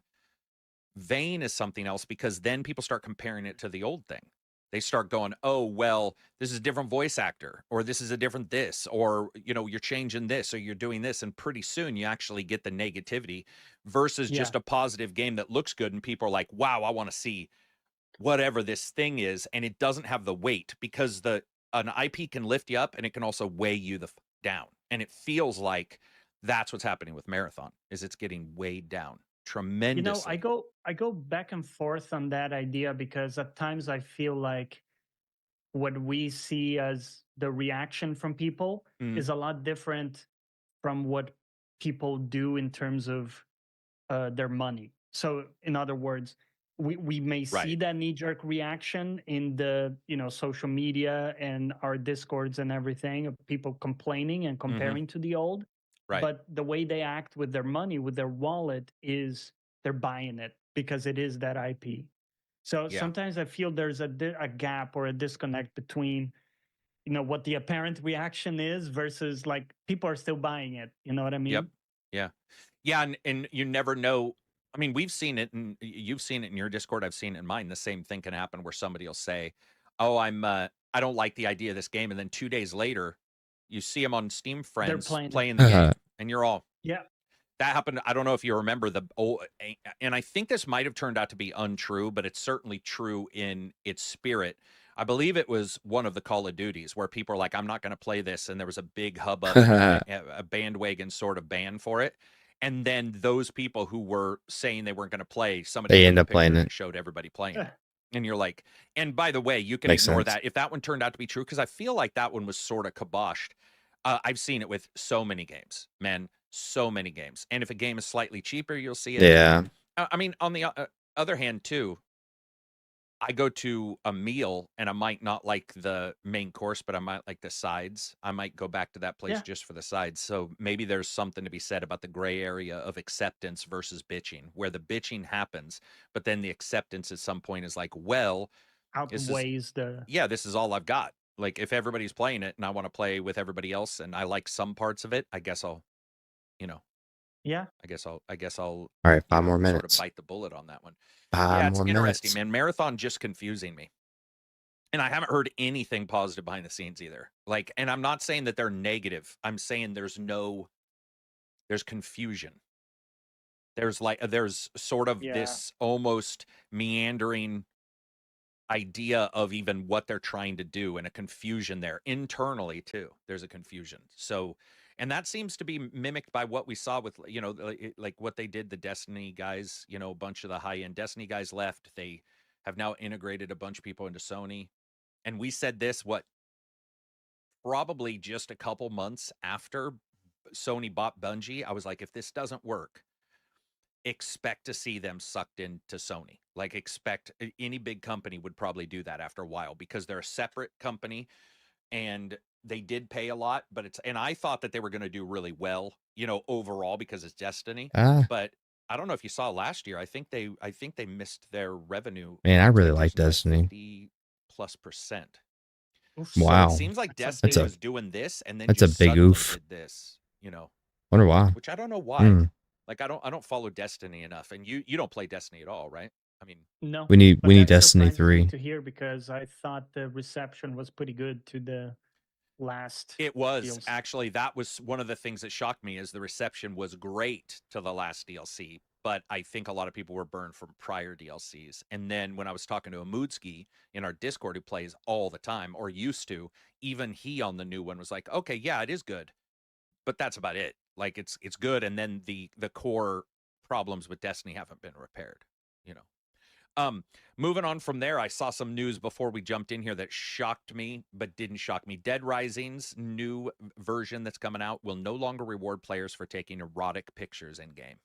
Speaker 2: vein as something else, because then people start comparing it to the old thing. They start going, oh, well, this is a different voice actor, or this is a different this, or, you know, you're changing this, or you're doing this. And pretty soon you actually get the negativity versus
Speaker 3: Yeah.
Speaker 2: just a positive game that looks good. And people are like, wow, I want to see whatever this thing is. And it doesn't have the weight, because an IP can lift you up and it can also weigh you down. And it feels like that's what's happening with Marathon, is it's getting weighed down tremendously.
Speaker 3: You know, I go back and forth on that idea, because at times I feel like what we see as the reaction from people
Speaker 2: Mm.
Speaker 3: is a lot different from what people do in terms of their money. So, in other words, we may see
Speaker 2: Right.
Speaker 3: that knee jerk reaction in the, you know, social media and our discords and everything, of people complaining and comparing to the old.
Speaker 2: Right.
Speaker 3: But the way they act with their money, with their wallet, is they're buying it because it is that IP. So
Speaker 2: Yeah.
Speaker 3: sometimes I feel there's a gap or a disconnect between, you know, what the apparent reaction is versus like people are still buying it. You know what I mean?
Speaker 2: Yep. Yeah. Yeah. And you never know. I mean, we've seen it, and you've seen it in your Discord. I've seen it in mine. The same thing can happen, where somebody will say, oh, I don't like the idea of this game. And then 2 days later, you see them on Steam
Speaker 3: They're
Speaker 2: Friends
Speaker 3: playing it.
Speaker 2: playing the game, and you're all,
Speaker 3: Yeah.
Speaker 2: that happened. I don't know if you remember and I think this might have turned out to be untrue, but it's certainly true in its spirit. I believe it was one of the Call of Duties where people are like, I'm not going to play this. And there was a big hubbub and a bandwagon sort of ban for it. And then those people who were saying they weren't going to play, somebody
Speaker 1: They
Speaker 2: took
Speaker 1: end
Speaker 2: a
Speaker 1: up
Speaker 2: picture
Speaker 1: playing
Speaker 2: and
Speaker 1: it.
Speaker 2: showed everybody playing it. And you're like, and by the way, you can
Speaker 1: Makes
Speaker 2: ignore
Speaker 1: sense.
Speaker 2: that if that one turned out to be true, because I feel like that one was sort of kiboshed. I've seen it with so many games, man, so many games. And if a game is slightly cheaper, you'll see it.
Speaker 1: Yeah.
Speaker 2: I mean, on the other hand, too, I go to a meal and I might not like the main course, but I might like the sides. I might go back to that place
Speaker 3: Yeah.
Speaker 2: just for the sides. So maybe there's something to be said about the gray area of acceptance versus bitching, where the bitching happens, but then the acceptance at some point is like, well, this is,
Speaker 3: Outweighs the
Speaker 2: yeah, this is all I've got. Like if everybody's playing it and I want to play with everybody else and I like some parts of it, I guess I'll, you know,
Speaker 3: yeah.
Speaker 2: I guess I'll,
Speaker 1: All right,
Speaker 2: you
Speaker 1: 5
Speaker 2: know,
Speaker 1: more
Speaker 2: sort of
Speaker 1: minutes.
Speaker 2: bite the bullet on that one.
Speaker 1: 5
Speaker 2: Yeah, it's
Speaker 1: more
Speaker 2: interesting,
Speaker 1: minutes.
Speaker 2: man. Marathon just confusing me. And I haven't heard anything positive behind the scenes either. Like, and I'm not saying that they're negative. I'm saying there's confusion. There's sort of
Speaker 3: Yeah.
Speaker 2: this almost meandering idea of even what they're trying to do and a confusion there internally too. There's a confusion. So, and that seems to be mimicked by what we saw with, you know, like what they did, the Destiny guys, you know, a bunch of the high end Destiny guys left. They have now integrated a bunch of people into Sony. And we said this, what, probably just a couple months after Sony bought Bungie. I was like, if this doesn't work, expect to see them sucked into Sony. Like, expect any big company would probably do that after a while because they're a separate company and they did pay a lot, but and I thought that they were going to do really well, you know, overall because it's Destiny.
Speaker 1: Ah,
Speaker 2: But I don't know if you saw last year. I think they missed their revenue
Speaker 1: man, I really like
Speaker 2: expectation by
Speaker 1: Destiny.
Speaker 2: 50+%.
Speaker 3: Oof.
Speaker 2: So it
Speaker 1: Wow.
Speaker 2: seems like
Speaker 3: That's a
Speaker 2: Destiny
Speaker 1: That's
Speaker 3: big.
Speaker 1: a
Speaker 2: was doing this and then
Speaker 1: that's a
Speaker 2: just
Speaker 1: big
Speaker 2: suddenly
Speaker 1: oof.
Speaker 2: did this, you know,
Speaker 1: Wonder why.
Speaker 2: which I don't know why.
Speaker 1: Hmm.
Speaker 2: Like I don't follow Destiny enough. And you don't play Destiny at all, right? I mean,
Speaker 3: No,
Speaker 1: We
Speaker 3: but
Speaker 1: need
Speaker 3: that
Speaker 1: Destiny
Speaker 3: surprises me
Speaker 1: 3.
Speaker 3: to hear because I thought the reception was pretty good to the last
Speaker 2: it was
Speaker 3: DLC.
Speaker 2: actually, that was one of the things that shocked me is the reception was great to the last DLC, but I think a lot of people were burned from prior DLCs. And then when I was talking to a Moodski in our Discord who plays all the time or used to, even he on the new one was like, okay, yeah, it is good, but that's about it. Like it's good, and then the core problems with Destiny haven't been repaired, you know. Moving on from there, I saw some news before we jumped in here that shocked me, but didn't shock me. Dead Rising's new version that's coming out will no longer reward players for taking erotic pictures in game.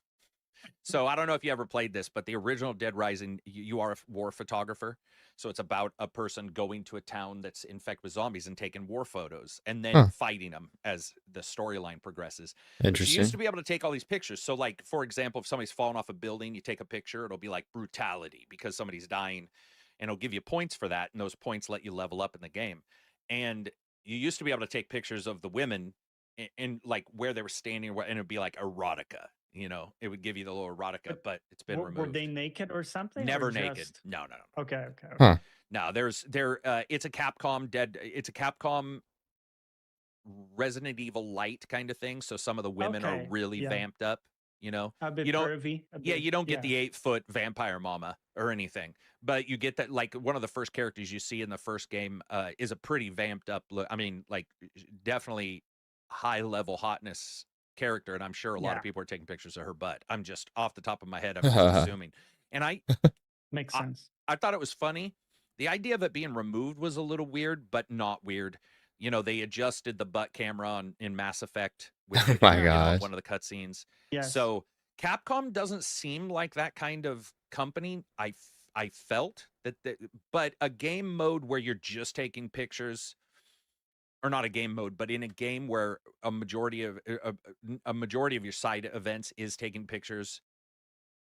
Speaker 2: So I don't know if you ever played this, but the original Dead Rising, you are a war photographer. So it's about a person going to a town that's infected with zombies and taking war photos and then
Speaker 1: Huh.
Speaker 2: fighting them as the storyline progresses. But you used to
Speaker 1: Interesting.
Speaker 2: be able to take all these pictures. So, like, for example, if somebody's falling off a building, you take a picture, it'll be like brutality because somebody's dying, and it'll give you points for that. And those points let you level up in the game. And you used to be able to take pictures of the women in like where they were standing, and it'd be like erotica, you know, it would give you the little erotica,
Speaker 3: But
Speaker 2: but it's been
Speaker 3: were they
Speaker 2: removed.
Speaker 3: naked or something, or
Speaker 2: Never naked.
Speaker 3: just
Speaker 2: No, no, no,
Speaker 3: okay? Okay. Okay.
Speaker 1: Huh.
Speaker 2: no. It's a Capcom It's a Capcom Resident Evil Light kind of thing. So some of the women are
Speaker 3: Okay.
Speaker 2: really
Speaker 3: Yeah.
Speaker 2: vamped up. You know,
Speaker 3: A
Speaker 2: you
Speaker 3: bit
Speaker 2: don't.
Speaker 3: pervy. A
Speaker 2: Yeah,
Speaker 3: bit.
Speaker 2: you don't get
Speaker 3: Yeah.
Speaker 2: the 8-foot vampire mama or anything, but you get that. Like one of the first characters you see in the first game is a pretty vamped up look. I mean, like definitely high level hotness character, and I'm sure a lot of
Speaker 3: Yeah.
Speaker 2: people are taking pictures of her butt. I'm just off the top of my head. I'm just assuming, and
Speaker 3: Makes
Speaker 2: I,
Speaker 3: sense.
Speaker 2: I thought it was funny. The idea of it being removed was a little weird, but not weird. You know, they adjusted the butt camera in Mass Effect with
Speaker 1: Oh
Speaker 2: it
Speaker 1: my
Speaker 3: Yeah.
Speaker 2: in
Speaker 1: gosh.
Speaker 2: one of the cutscenes.
Speaker 3: Yes.
Speaker 2: So Capcom doesn't seem like that kind of company. I felt that, but a game mode where you're just taking pictures, or not a game mode, but in a game where a majority of your side events is taking pictures,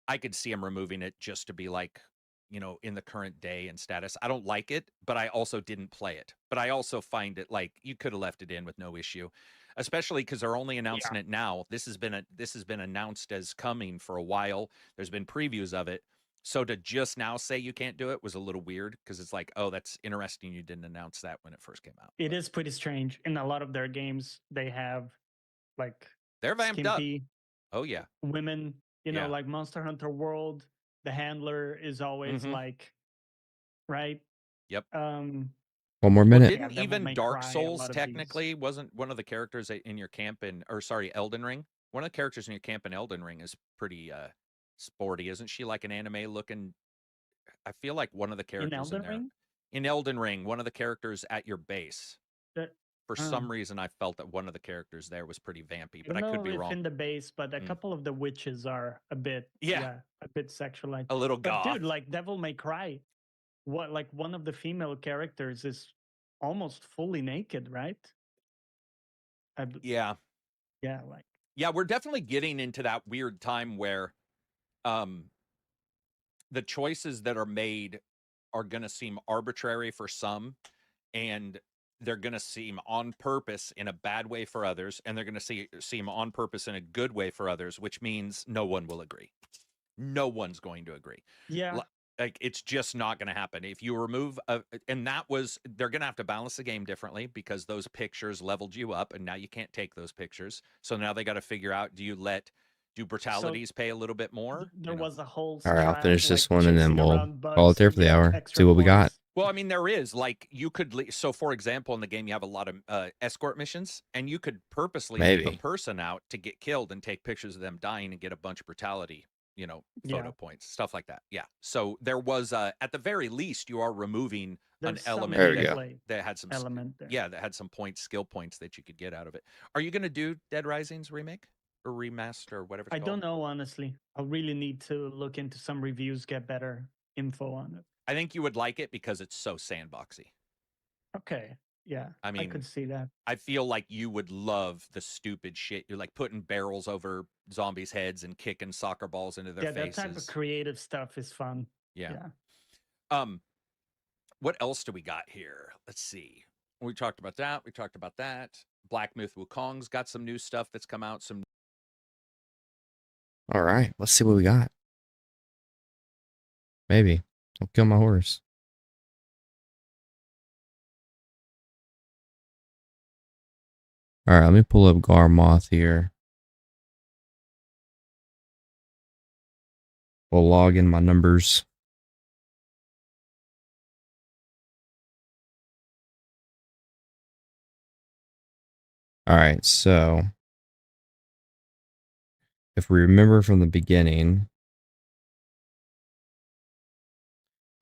Speaker 2: I could see him removing it just to be like, you know, in the current day and status. I don't like it, but I also didn't play it. But I also find it like you could have left it in with no issue, especially because they're only announcing
Speaker 3: Yeah.
Speaker 2: it now. This has been announced as coming for a while. There's been previews of it. So to just now say you can't do it was a little weird because it's like, oh, that's interesting. You didn't announce that when it first came out.
Speaker 3: It
Speaker 2: But
Speaker 3: is pretty strange. In a lot of their games, they have like
Speaker 2: they're vamped up.
Speaker 3: skimpy
Speaker 2: Oh yeah,
Speaker 3: women.
Speaker 2: yeah,
Speaker 3: Like Monster Hunter World, the handler is always
Speaker 2: mm-hmm,
Speaker 3: like, right.
Speaker 2: yep.
Speaker 3: Um.
Speaker 1: 1 more
Speaker 2: Well,
Speaker 1: minute.
Speaker 3: Yeah.
Speaker 2: didn't
Speaker 3: Devil
Speaker 2: even
Speaker 3: May
Speaker 2: Dark
Speaker 3: Cry. A
Speaker 2: Souls
Speaker 3: lot of these.
Speaker 2: technically wasn't one of the characters in your camp in, or sorry, Elden Ring? One of the characters in your camp in Elden Ring is pretty sporty, isn't she? Like an anime looking. I feel like one of the
Speaker 3: In
Speaker 2: characters in
Speaker 3: Elden
Speaker 2: there
Speaker 3: Ring.
Speaker 2: in Elden Ring, one of the characters at your base.
Speaker 3: That.
Speaker 2: For
Speaker 3: Uh,
Speaker 2: some reason, I felt that one of the characters there was pretty vampy,
Speaker 3: I
Speaker 2: but
Speaker 3: don't
Speaker 2: I could
Speaker 3: know
Speaker 2: be
Speaker 3: if
Speaker 2: wrong.
Speaker 3: in the base, but a
Speaker 2: Mm.
Speaker 3: couple of the witches are a bit,
Speaker 2: Yeah,
Speaker 3: yeah, a bit sexualized.
Speaker 2: a little
Speaker 3: But
Speaker 2: goth.
Speaker 3: dude, like Devil May Cry, what, like one of the female characters is almost fully naked, right?
Speaker 2: Yeah.
Speaker 3: Yeah, like
Speaker 2: Yeah, we're definitely getting into that weird time where um the choices that are made are going to seem arbitrary for some, and they're going to seem on purpose in a bad way for others, and they're going to seem on purpose in a good way for others, which means no one will agree. No one's going to agree.
Speaker 3: yeah.
Speaker 2: Like it's just not going to happen if you remove and that was, they're going to have to balance the game differently because those pictures leveled you up and now you can't take those pictures, so now they got to figure out, do
Speaker 3: So
Speaker 2: brutalities pay a little bit more,
Speaker 3: there was a whole
Speaker 1: All right, I'll
Speaker 3: strat
Speaker 1: finish
Speaker 3: like
Speaker 1: this one and then
Speaker 3: chasing
Speaker 1: we'll
Speaker 3: around
Speaker 1: call it
Speaker 3: bugs
Speaker 1: there
Speaker 3: to
Speaker 1: for the
Speaker 3: get
Speaker 1: hour. See
Speaker 3: extra
Speaker 1: what we got.
Speaker 3: points.
Speaker 2: well, I mean, there is, like, you could so for example, in the game you have a lot of escort missions, and you could purposely leave a
Speaker 1: Maybe.
Speaker 2: person out to get killed and take pictures of them dying and get a bunch of brutality, photo
Speaker 3: Yeah.
Speaker 2: points, stuff like that. Yeah, so there was at the very least you are removing an
Speaker 3: There's some
Speaker 2: element
Speaker 1: There we go.
Speaker 3: gameplay
Speaker 2: that had some
Speaker 3: element there.
Speaker 2: yeah, that had some points, skill points that you could get out of it. Are you going to do Dead Rising's remake or remaster or whatever it's
Speaker 3: I
Speaker 2: called?
Speaker 3: don't know, honestly. I really need to look into some reviews, get better info on it.
Speaker 2: I think you would like it because it's so sandboxy.
Speaker 3: Okay. Yeah.
Speaker 2: I
Speaker 3: I
Speaker 2: mean,
Speaker 3: could see that.
Speaker 2: I feel like you would love the stupid shit. You're like putting barrels over zombies' heads and kicking soccer balls into their
Speaker 3: Yeah, that
Speaker 2: faces.
Speaker 3: type of creative stuff is fun.
Speaker 2: Yeah.
Speaker 3: Yeah.
Speaker 2: What else do we got here? Let's see. We talked about that. We talked about that. Black Myth Wukong's got some new stuff that's come out. Some.
Speaker 1: All right, let's see what we got. Maybe I'll kill my horse. All right, let me pull up Garmoth here. We'll log in my numbers. All right, so if we remember from the beginning,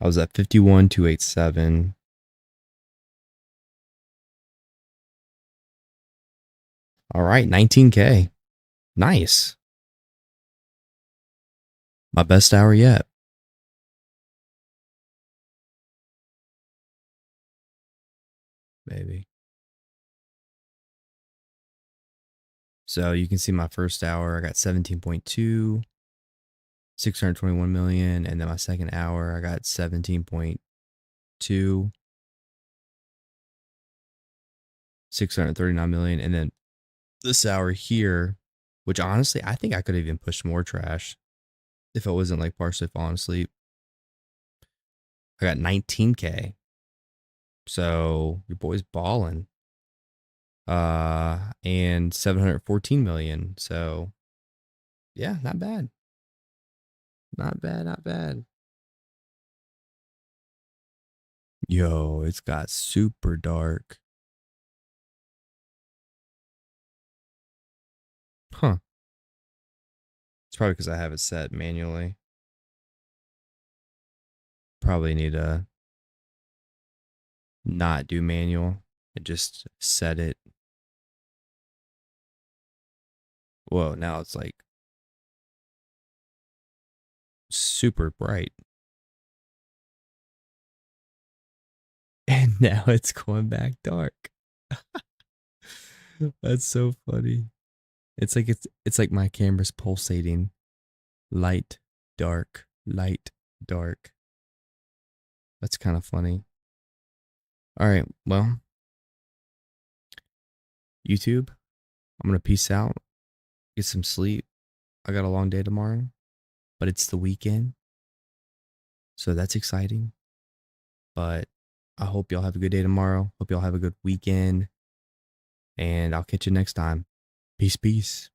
Speaker 1: I was at 51,287. All right, 19K. Nice. My best hour yet. Maybe. So you can see my first hour, I got 17.2, 621 million. And then my second hour, I got 17.2, 639 million. And then this hour here, which honestly, I think I could even push more trash if I wasn't like partially falling asleep. I got 19K. So your boy's balling. And 714 million. So yeah, not bad. Not bad, not bad. Yo, it's got super dark. Huh. It's probably because I have it set manually. Probably need to not do manual and just set it. Whoa, now it's like super bright. And now it's going back dark. That's so funny. It's like my camera's pulsating. Light, dark, light, dark. That's kind of funny. All right, well, YouTube, I'm going to peace out, get some sleep. I got a long day tomorrow, but it's the weekend. So that's exciting. But I hope y'all have a good day tomorrow. Hope y'all have a good weekend. And I'll catch you next time. Peace, peace.